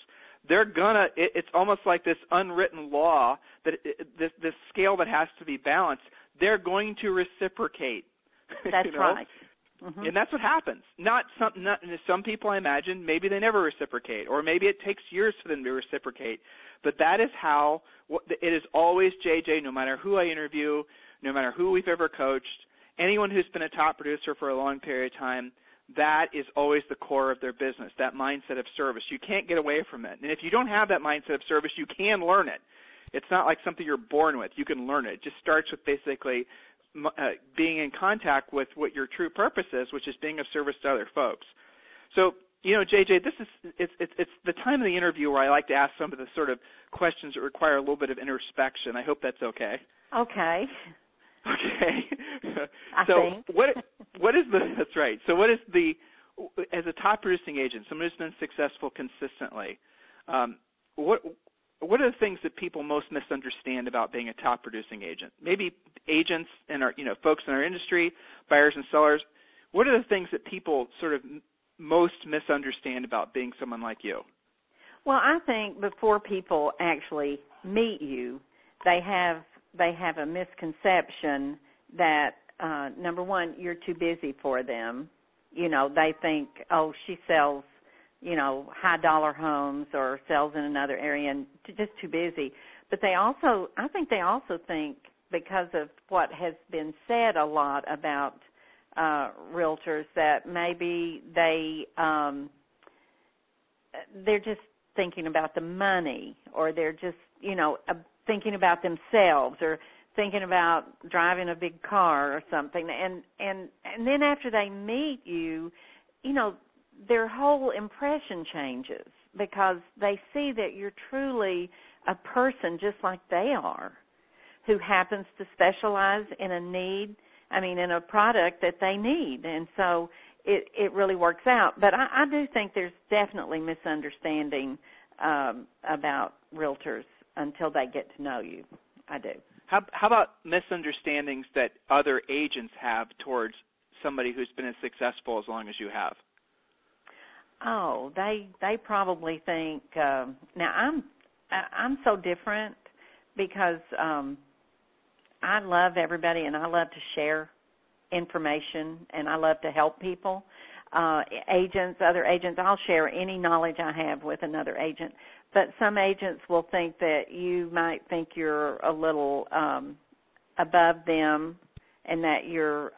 it's almost like this unwritten law this scale that has to be balanced, they're going to reciprocate. That's right. Mm-hmm. And that's what happens. Not some people, I imagine, maybe they never reciprocate, or maybe it takes years for them to reciprocate. But that is how it is always, JJ, no matter who I interview, no matter who we've ever coached, anyone who's been a top producer for a long period of time, that is always the core of their business, that mindset of service. You can't get away from it. And if you don't have that mindset of service, you can learn it. It's not like something you're born with. You can learn it. It just starts with basically being in contact with what your true purpose is, which is being of service to other folks. So, JJ, it's the time of the interview where I like to ask some of the sort of questions that require a little bit of introspection. I hope that's okay. Okay. Okay. I think. What is that's right. So what is as a top producing agent, someone who's been successful consistently, what are the things that people most misunderstand about being a top producing agent? Maybe agents and our, folks in our industry, buyers and sellers. What are the things that people sort of most misunderstand about being someone like you? Well, I think before people actually meet you, they have a misconception that number one, you're too busy for them. They think, oh, she sells high dollar homes or sells in another area and just too busy. But I think they also think, because of what has been said a lot about realtors, that maybe they're just thinking about the money, or they're just, thinking about themselves, or thinking about driving a big car or something. And then after they meet you, their whole impression changes, because they see that you're truly a person just like they are, who happens to specialize in in a product that they need. And so it really works out. But I do think there's definitely misunderstanding about realtors until they get to know you. I do. How about misunderstandings that other agents have towards somebody who's been as successful as long as you have? Oh, they probably think. Now I'm so different because I love everybody and I love to share information and I love to help people. Other agents, I'll share any knowledge I have with another agent. But some agents will think that you might think you're a little above them, and that you're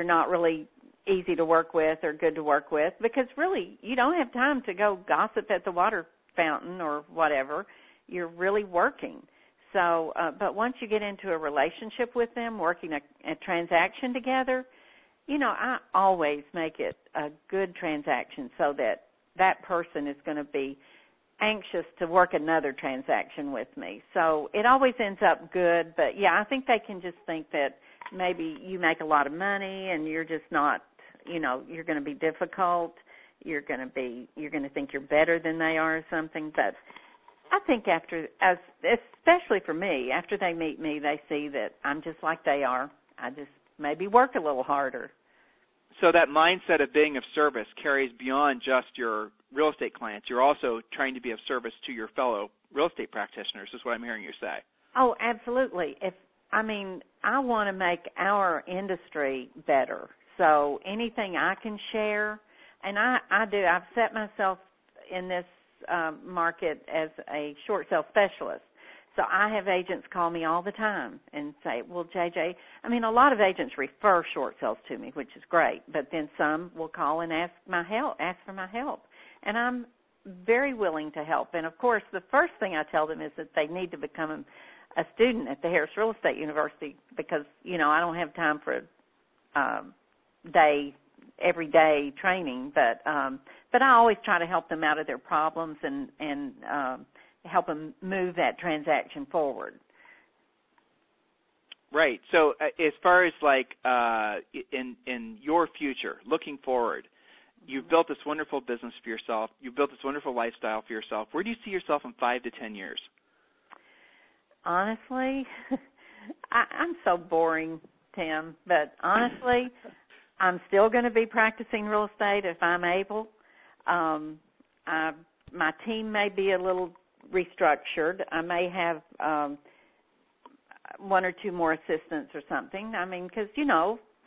not really easy to work with or good to work with, because really you don't have time to go gossip at the water fountain or whatever. You're really working. So, but once you get into a relationship with them, working a transaction together, I always make it a good transaction so that person is going to be anxious to work another transaction with me. So it always ends up good. But, yeah, I think they can just think that maybe you make a lot of money and you're just not, you're going to be difficult. You're going to think you're better than they are or something. But I think especially for me, after they meet me, they see that I'm just like they are. I just maybe work a little harder. So that mindset of being of service carries beyond just your real estate clients. You're also trying to be of service to your fellow real estate practitioners, is what I'm hearing you say. Oh, absolutely. I want to make our industry better. So anything I can share, and I do. I've set myself in this market as a short sale specialist. So I have agents call me all the time and say, well, JJ, a lot of agents refer short sales to me, which is great, but then some will call and ask for my help. And I'm very willing to help. And, of course, the first thing I tell them is that they need to become a student at the Harris Real Estate University, because, I don't have time for everyday training. But I always try to help them out of their problems and help them move that transaction forward. Right. So as far as in your future, looking forward, you've built this wonderful business for yourself. You've built this wonderful lifestyle for yourself. Where do you see yourself in 5 to 10 years? Honestly, I'm so boring, Tim, but honestly, I'm still going to be practicing real estate if I'm able. My team may be a little restructured. I may have one or two more assistants or something. I mean, because,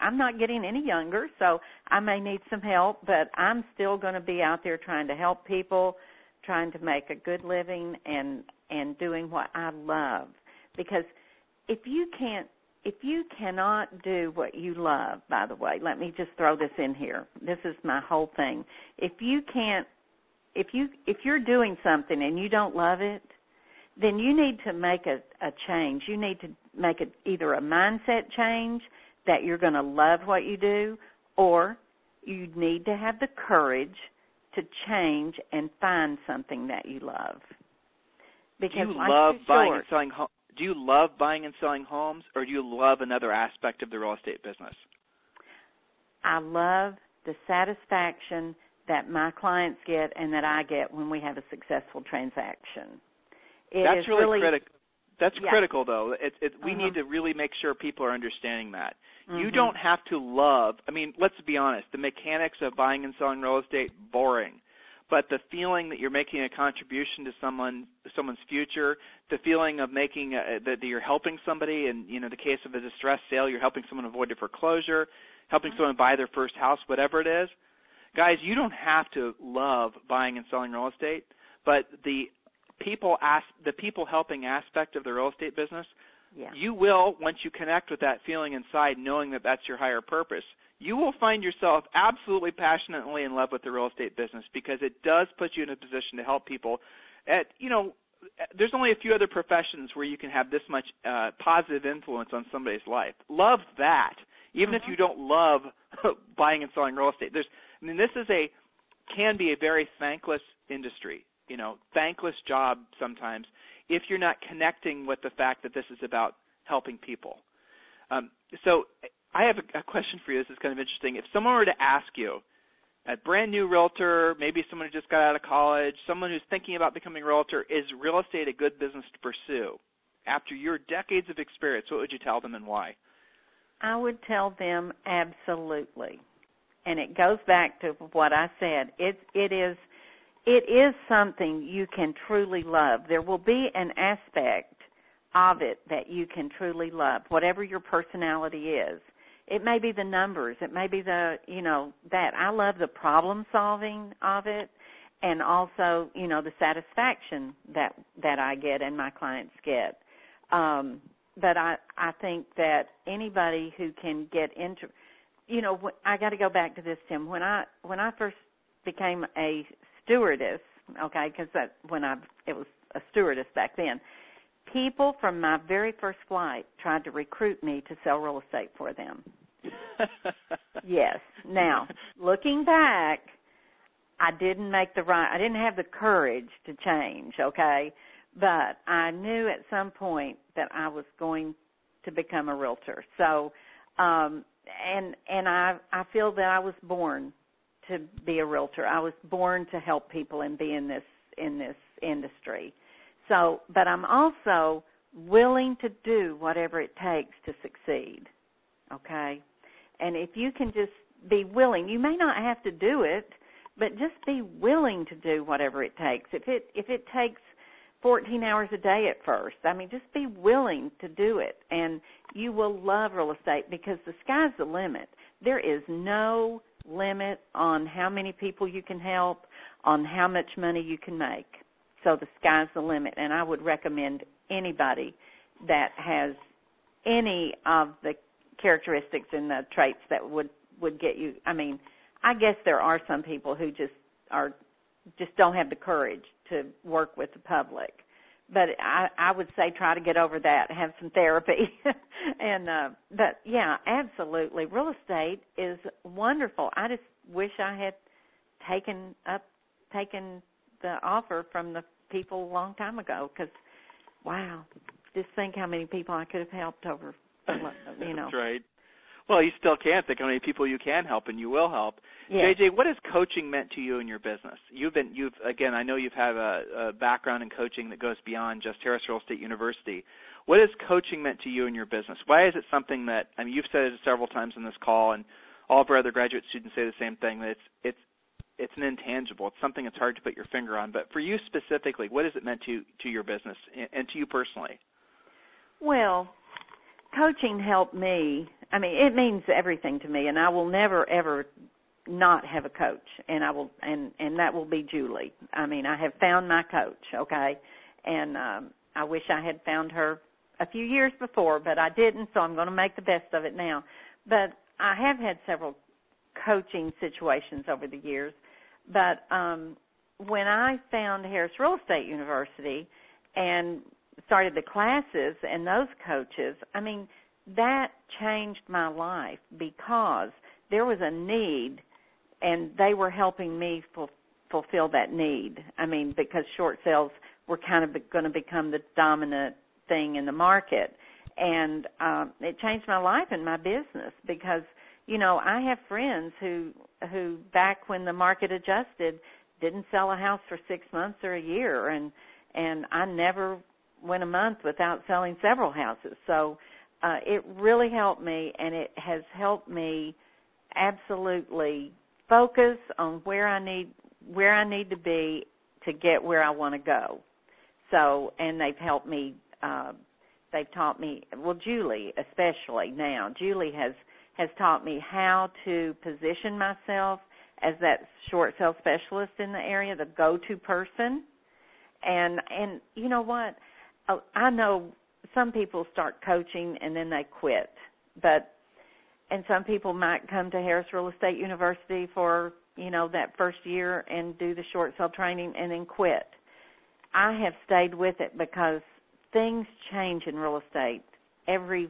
I'm not getting any younger, so I may need some help, but I'm still going to be out there trying to help people, trying to make a good living and doing what I love. Because if you cannot do what you love, by the way, let me just throw this in here. This is my whole thing. If you're doing something and you don't love it, then you need to make a change. You need to make either a mindset change that you're going to love what you do, or you need to have the courage to change and find something that you love. Because do you love buying and selling homes? Do you love buying and selling homes, or do you love another aspect of the real estate business? I love the satisfaction that my clients get and that I get when we have a successful transaction. That's really critical. That's critical, though. We need to really make sure people are understanding that. Mm-hmm. You don't have to love. I mean, let's be honest. The mechanics of buying and selling real estate, boring. But the feeling that you're making a contribution to someone's future, the feeling of making that you're helping somebody, in the case of a distressed sale, you're helping someone avoid a foreclosure, helping someone buy their first house, whatever it is. Guys, you don't have to love buying and selling real estate, but the people helping aspect of the real estate business, you will, once you connect with that feeling inside, knowing that that's your higher purpose, you will find yourself absolutely passionately in love with the real estate business, because it does put you in a position to help people. There's only a few other professions where you can have this much positive influence on somebody's life. Love that, even if you don't love buying and selling real estate. This can be a very thankless industry. Thankless job sometimes if you're not connecting with the fact that this is about helping people. So I have a question for you. This is kind of interesting. If someone were to ask you, a brand new realtor, maybe someone who just got out of college, someone who's thinking about becoming a realtor, is real estate a good business to pursue? After your decades of experience, what would you tell them and why? I would tell them absolutely. And it goes back to what I said. It is something you can truly love. There will be an aspect of it that you can truly love, whatever your personality is. It may be the numbers. It may be that I love the problem solving of it, and also, the satisfaction that I get and my clients get. But I think that anybody who can get into, I got to go back to this, Tim. When I first became a stewardess, okay, because it was a stewardess back then. People from my very first flight tried to recruit me to sell real estate for them. Yes. Now, looking back, I didn't have the courage to change, okay? But I knew at some point that I was going to become a realtor. So, and I feel that I was born to be a realtor. I was born to help people and be in this industry. So, but I'm also willing to do whatever it takes to succeed, okay? And if you can just be willing, you may not have to do it, but just be willing to do whatever it takes. If it takes 14 hours a day at first, just be willing to do it, and you will love real estate, because the sky's the limit. There is no limit on how many people you can help, on how much money you can make. So the sky's the limit, and I would recommend anybody that has any of the characteristics and the traits that would get you. I guess there are some people who just don't have the courage to work with the public. But I would say try to get over that, have some therapy. But yeah, absolutely. Real estate is wonderful. I just wish I had taken the offer from the people a long time ago, because, wow, just think how many people I could have helped over, That's right. Well, you still can't think how many people you can help, and you will help. Yes. JJ, what has coaching meant to you in your business? I know you've had a background in coaching that goes beyond just Harris Real Estate University. What has coaching meant to you in your business? Why is it something that, you've said it several times on this call, and all of our other graduate students say the same thing, that it's it's an intangible. It's something that's hard to put your finger on. But for you specifically, what has it meant to your business and to you personally? Well, coaching helped me. I mean, it means everything to me, and I will never ever not have a coach, and that will be Julie. I mean, I have found my coach, okay, and I wish I had found her a few years before, but I didn't, so I'm going to make the best of it now. But I have had several coaching situations over the years, but when I found Harris Real Estate University and started the classes and those coaches, I mean, that changed my life because there was a need, and they were helping me fulfill that need. I mean, because short sales were kind of going to become the dominant thing in the market. And it changed my life and my business because, you know, I have friends who back when the market adjusted didn't sell a house for 6 months or a year, and I never went a month without selling several houses. So it really helped me, and it has helped me absolutely focus on where I need to be to get where I want to go. So, and they've helped me. They've taught me. Well, Julie especially now. Julie has taught me how to position myself as that short sale specialist in the area, the go-to person. And you know what? I know some people start coaching and then they quit, and some people might come to Harris Real Estate University for, you know, that first year and do the short sale training and then quit. I have stayed with it because things change in real estate every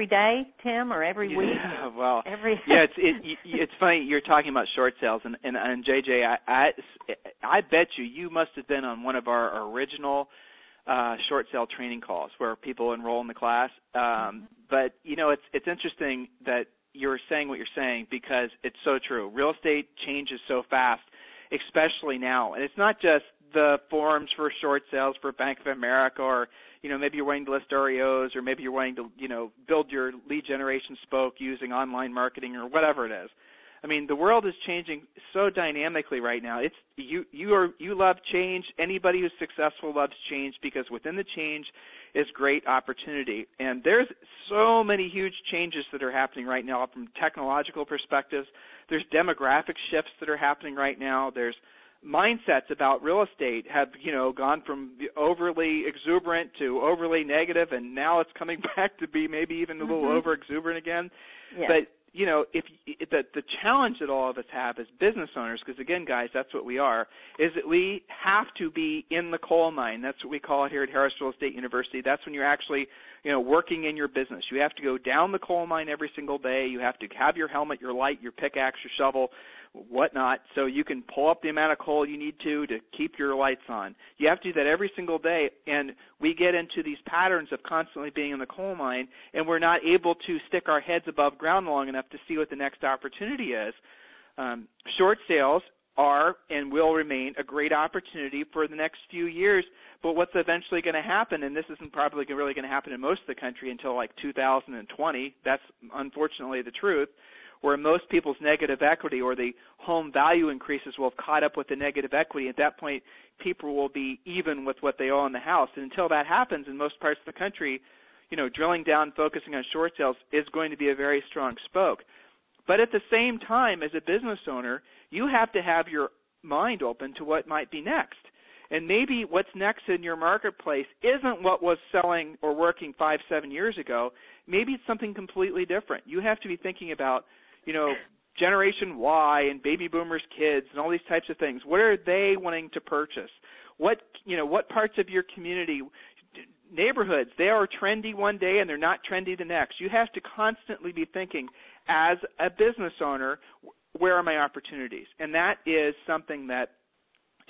day, Tim, or every week? Yeah, well, it's funny you're talking about short sales, and JJ, I bet you must have been on one of our original short sale training calls where people enroll in the class. But, you know, it's interesting that you're saying what you're saying because it's so true. Real estate changes so fast, especially now. And it's not just the forums for short sales for Bank of America, or, you know, maybe you're wanting to list REOs, or maybe you're wanting to, you know, build your lead generation spoke using online marketing or whatever it is. I mean, the world is changing so dynamically right now. It's you love change. Anybody who's successful loves change because within the change is great opportunity. And there's so many huge changes that are happening right now from technological perspectives. There's demographic shifts that are happening right now. There's mindsets about real estate have, you know, gone from overly exuberant to overly negative, and now it's coming back to be maybe even a little over exuberant again. Yeah. But you know, if the challenge that all of us have as business owners, because again, guys, that's what we are, is that we have to be in the coal mine. That's what we call it here at Harris Real Estate University. That's when you're actually, you know, working in your business. You have to go down the coal mine every single day. You have to have your helmet, your light, your pickaxe, your shovel, whatnot, so you can pull up the amount of coal you need to keep your lights on. You have to do that every single day, and we get into these patterns of constantly being in the coal mine, and we're not able to stick our heads above ground long enough to see what the next opportunity is. Short sales are and will remain a great opportunity for the next few years, but what's eventually going to happen, and this isn't probably really going to happen in most of the country until like 2020, that's unfortunately the truth, where most people's negative equity or the home value increases will have caught up with the negative equity. At that point, people will be even with what they owe on the house. And until that happens in most parts of the country, you know, drilling down, focusing on short sales is going to be a very strong spoke. But at the same time, as a business owner, you have to have your mind open to what might be next. And maybe what's next in your marketplace isn't what was selling or working 5-7 years ago. Maybe it's something completely different. You have to be thinking about, you know, Generation Y and baby boomers kids and all these types of things. What are they wanting to purchase? What parts of your community, neighborhoods, they are trendy one day and they're not trendy the next. You have to constantly be thinking, as a business owner, where are my opportunities? And that is something that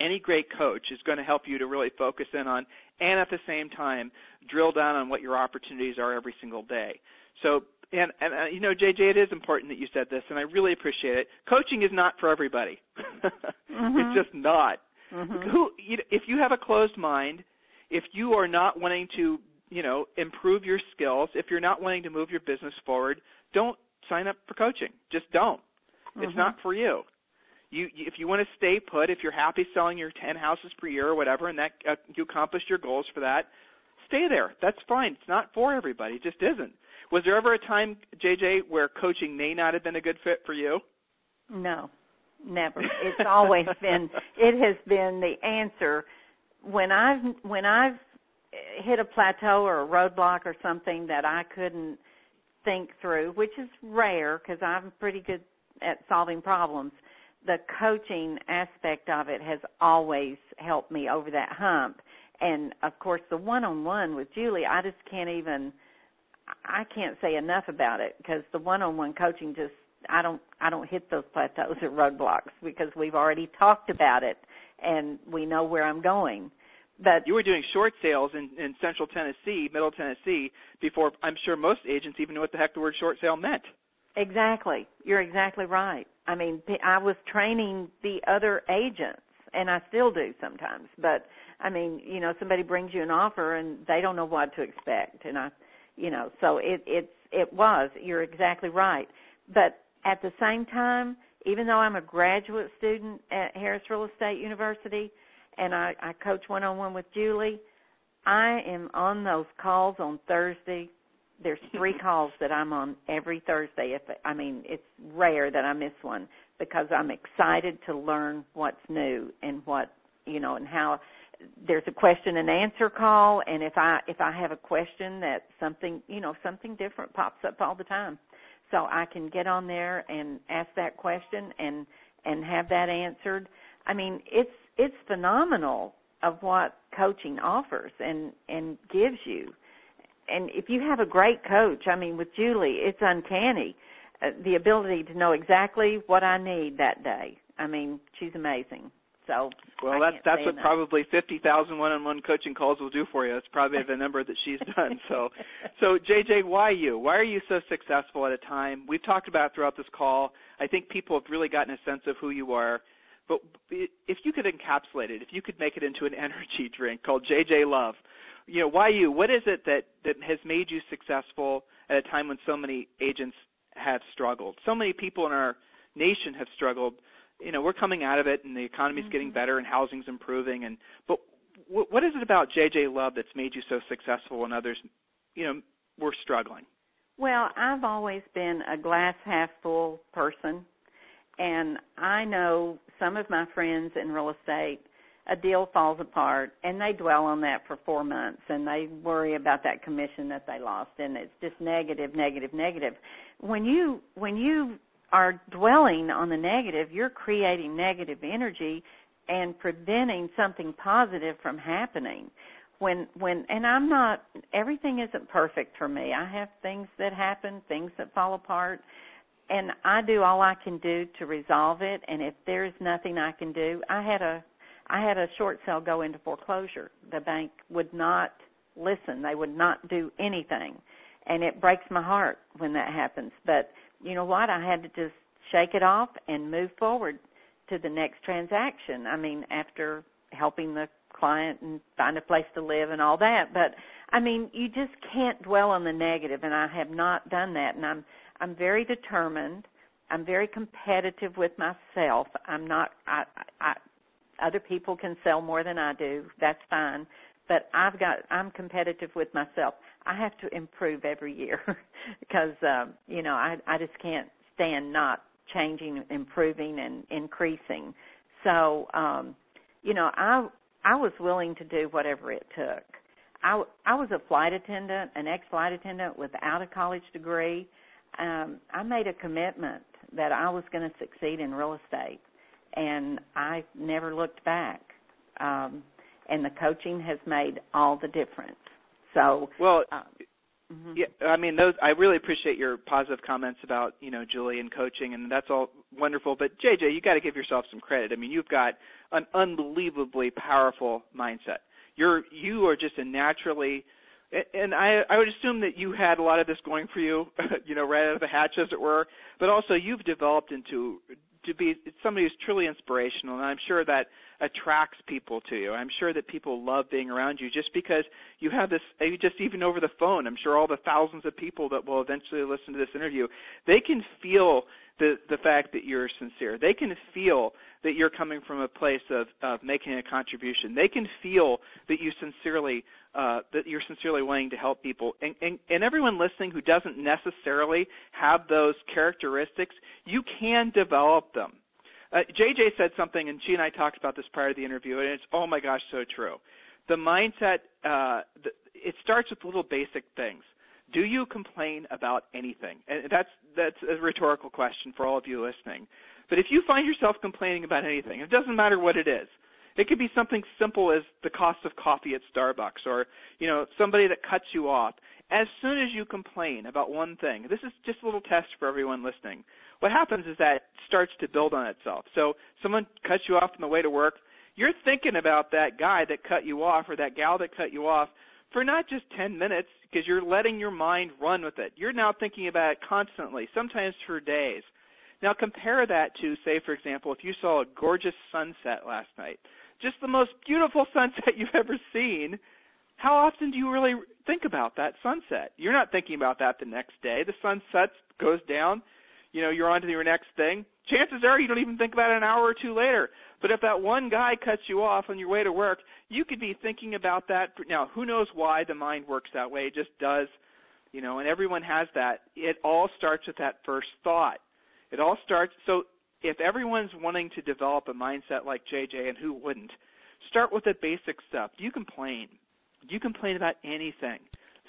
any great coach is going to help you to really focus in on, and at the same time drill down on what your opportunities are every single day. So, and you know, JJ, it is important that you said this, and I really appreciate it. Coaching is not for everybody. It's just not. If you have a closed mind, if you are not wanting to, you know, improve your skills, if you're not wanting to move your business forward, don't sign up for coaching. Just don't. It's not for you. If you want to stay put, if you're happy selling your 10 houses per year or whatever, and that you accomplished your goals for that, stay there. That's fine. It's not for everybody. It just isn't. Was there ever a time, JJ, where coaching may not have been a good fit for you? No, never. It's always been. It has been the answer when I've hit a plateau or a roadblock or something that I couldn't think through, which is rare because I'm pretty good at solving problems. The coaching aspect of it has always helped me over that hump. And, of course, the one-on-one with Julie, I can't say enough about it because the one-on-one coaching I don't hit those plateaus or roadblocks because we've already talked about it and we know where I'm going. But you were doing short sales in Central Tennessee, Middle Tennessee, before I'm sure most agents even knew what the heck the word short sale meant. Exactly. You're exactly right. I mean, I was training the other agents, and I still do sometimes. But, I mean, somebody brings you an offer, and they don't know what to expect. And, so it was. You're exactly right. But at the same time, even though I'm a graduate student at Harris Real Estate University, and I coach one-on-one with Julie, I am on those calls on Thursday. There's 3 calls that I'm on every Thursday. It's rare that I miss one because I'm excited to learn what's new and and how there's a question and answer call. And if I have a question that something different pops up all the time, so I can get on there and ask that question and have that answered. I mean, it's phenomenal of what coaching offers and gives you. And if you have a great coach, with Julie, it's uncanny, the ability to know exactly what I need that day. She's amazing. So well, that's what probably 50,000 one-on-one coaching calls will do for you. It's probably the number that she's done. So JJ, why you? Why are you so successful at a time? We've talked about throughout this call. I think people have really gotten a sense of who you are. But if you could encapsulate it, if you could make it into an energy drink called JJ Love, why you? What is it that has made you successful at a time when so many agents have struggled? So many people in our nation have struggled. We're coming out of it, and the economy's getting better, and housing's improving. But what is it about JJ Love that's made you so successful when others, were struggling? Well, I've always been a glass half full person, and I know some of my friends in real estate, a deal falls apart, and they dwell on that for 4 months, and they worry about that commission that they lost, and it's just negative, negative, negative. When you are dwelling on the negative, you're creating negative energy and preventing something positive from happening. And I'm not, everything isn't perfect for me. I have things that happen, things that fall apart, and I do all I can do to resolve it, and if there's nothing I can do, I had a short sale go into foreclosure. The bank would not listen. They would not do anything. And it breaks my heart when that happens. But you know what? I had to just shake it off and move forward to the next transaction. After helping the client and find a place to live and all that. But, you just can't dwell on the negative, and I have not done that. And I'm very determined. I'm very competitive with myself. Other people can sell more than I do. That's fine. But I'm competitive with myself. I have to improve every year because, I just can't stand not changing, improving, and increasing. So, I was willing to do whatever it took. I was a flight attendant, an ex-flight attendant without a college degree. I made a commitment that I was going to succeed in real estate, and I never looked back. And the coaching has made all the difference. So, yeah, I really appreciate your positive comments about, Julie and coaching, and that's all wonderful. But JJ, you got to give yourself some credit. You've got an unbelievably powerful mindset. You are just a naturally, and I would assume that you had a lot of this going for you, right out of the hatch, as it were. But also, you've developed to be somebody who's truly inspirational, and I'm sure that attracts people to you. I'm sure that people love being around you just because you have this, just even over the phone, I'm sure all the thousands of people that will eventually listen to this interview, they can feel the fact that you're sincere. They can feel that you're coming from a place of making a contribution. They can feel that you're sincerely wanting to help people. And everyone listening who doesn't necessarily have those characteristics, you can develop them. JJ said something, and she and I talked about this prior to the interview, and it's, oh my gosh, so true. The mindset, it starts with little basic things. Do you complain about anything? And that's a rhetorical question for all of you listening. But if you find yourself complaining about anything, it doesn't matter what it is. It could be something simple as the cost of coffee at Starbucks, or somebody that cuts you off. As soon as you complain about one thing, this is just a little test for everyone listening. What happens is that it starts to build on itself. So someone cuts you off on the way to work. You're thinking about that guy that cut you off or that gal that cut you off for not just 10 minutes, because you're letting your mind run with it. You're now thinking about it constantly, sometimes for days. Now compare that to, say, for example, if you saw a gorgeous sunset last night, just the most beautiful sunset you've ever seen, how often do you really think about that sunset? You're not thinking about that the next day. The sun sets, goes down, you're on to your next thing. Chances are you don't even think about it an hour or two later. But if that one guy cuts you off on your way to work, you could be thinking about that. Now, who knows why the mind works that way? It just does, and everyone has that. It all starts with that first thought. It all starts, so if everyone's wanting to develop a mindset like JJ, and who wouldn't, start with the basic stuff. Do you complain? Do you complain about anything?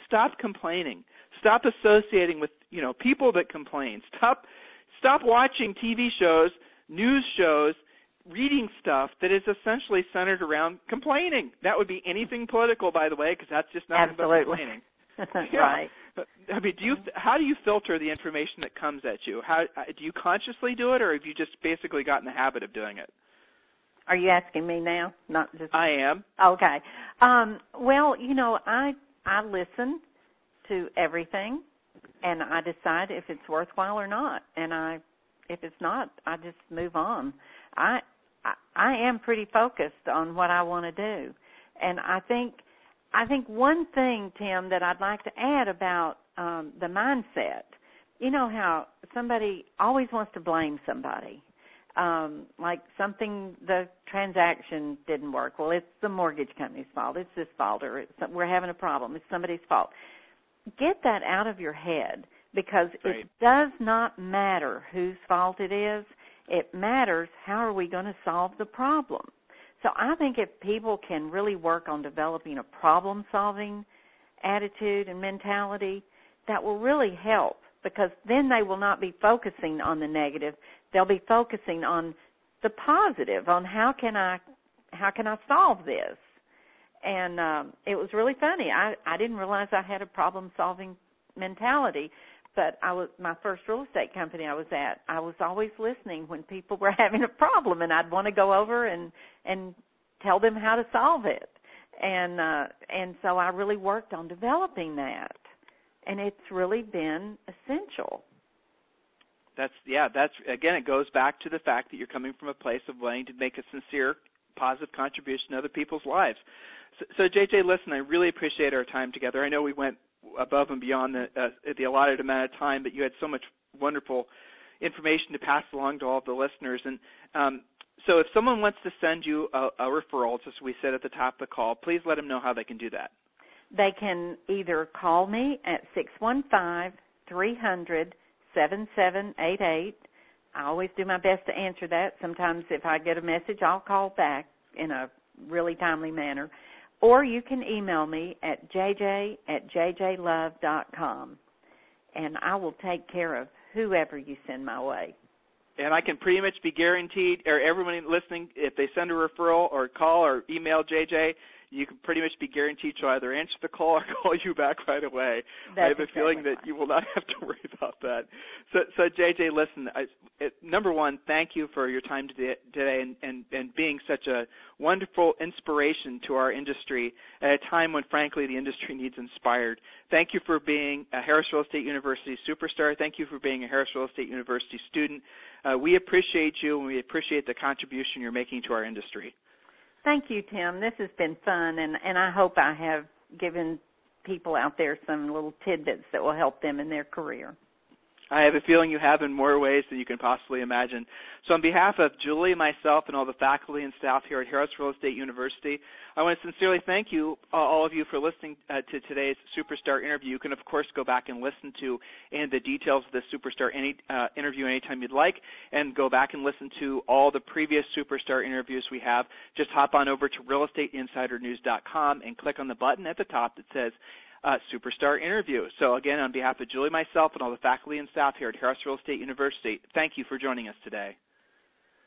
Stop complaining. Stop associating with, people that complain. Stop watching TV shows, news shows, reading stuff that is essentially centered around complaining. That would be anything political, by the way, because that's just nothing but complaining. Right. I mean, how do you filter the information that comes at you? How do you consciously do it, or have you just basically gotten the habit of doing it? Are you asking me now? Not just. I am. Okay. Well, I listen to everything, and I decide if it's worthwhile or not. And if it's not, I just move on. I am pretty focused on what I want to do, and I think one thing, Tim, that I'd like to add about the mindset, how somebody always wants to blame somebody, like the transaction didn't work. Well, it's the mortgage company's fault. It's this fault, or we're having a problem. It's somebody's fault. Get that out of your head, because right. It does not matter whose fault it is. It matters how are we going to solve the problem. So I think if people can really work on developing a problem-solving attitude and mentality, that will really help, because then they will not be focusing on the negative. They'll be focusing on the positive, on how can I solve this. And it was really funny. I didn't realize I had a problem-solving mentality, but my first real estate company I was at, I was always listening when people were having a problem, and I'd want to go over and tell them how to solve it. And so I really worked on developing that, and it's really been essential. That's again, it goes back to the fact that you're coming from a place of wanting to make a sincere, positive contribution to other people's lives. So JJ, listen, I really appreciate our time together. I know we went above and beyond the allotted amount of time, but you had so much wonderful information to pass along to all of the listeners. And so if someone wants to send you a referral, just as we said at the top of the call, please let them know how they can do that. They can either call me at 615-300-7788. I always do my best to answer that. Sometimes if I get a message, I'll call back in a really timely manner. Or you can email me at jj@jjlove.com, and I will take care of whoever you send my way. And I can pretty much be guaranteed, or everyone listening, if they send a referral or call or email JJ, you can pretty much be guaranteed she'll either answer the call or call you back right away. I have a feeling that you will not have to worry about that. So JJ, listen, number one, thank you for your time today and being such a wonderful inspiration to our industry at a time when, frankly, the industry needs inspired. Thank you for being a Harris Real Estate University superstar. Thank you for being a Harris Real Estate University student. We appreciate you, and we appreciate the contribution you're making to our industry. Thank you, Tim. This has been fun, and I hope I have given people out there some little tidbits that will help them in their career. I have a feeling you have in more ways than you can possibly imagine. So on behalf of Julie, myself, and all the faculty and staff here at Harris Real Estate University, I want to sincerely thank you, all of you, for listening to today's Superstar interview. You can, of course, go back and listen to the details of this Superstar interview anytime you'd like, and go back and listen to all the previous Superstar interviews we have. Just hop on over to realestateinsidernews.com and click on the button at the top that says Superstar Interview. So again, on behalf of Julie, myself, and all the faculty and staff here at Harris Real Estate University, thank you for joining us today.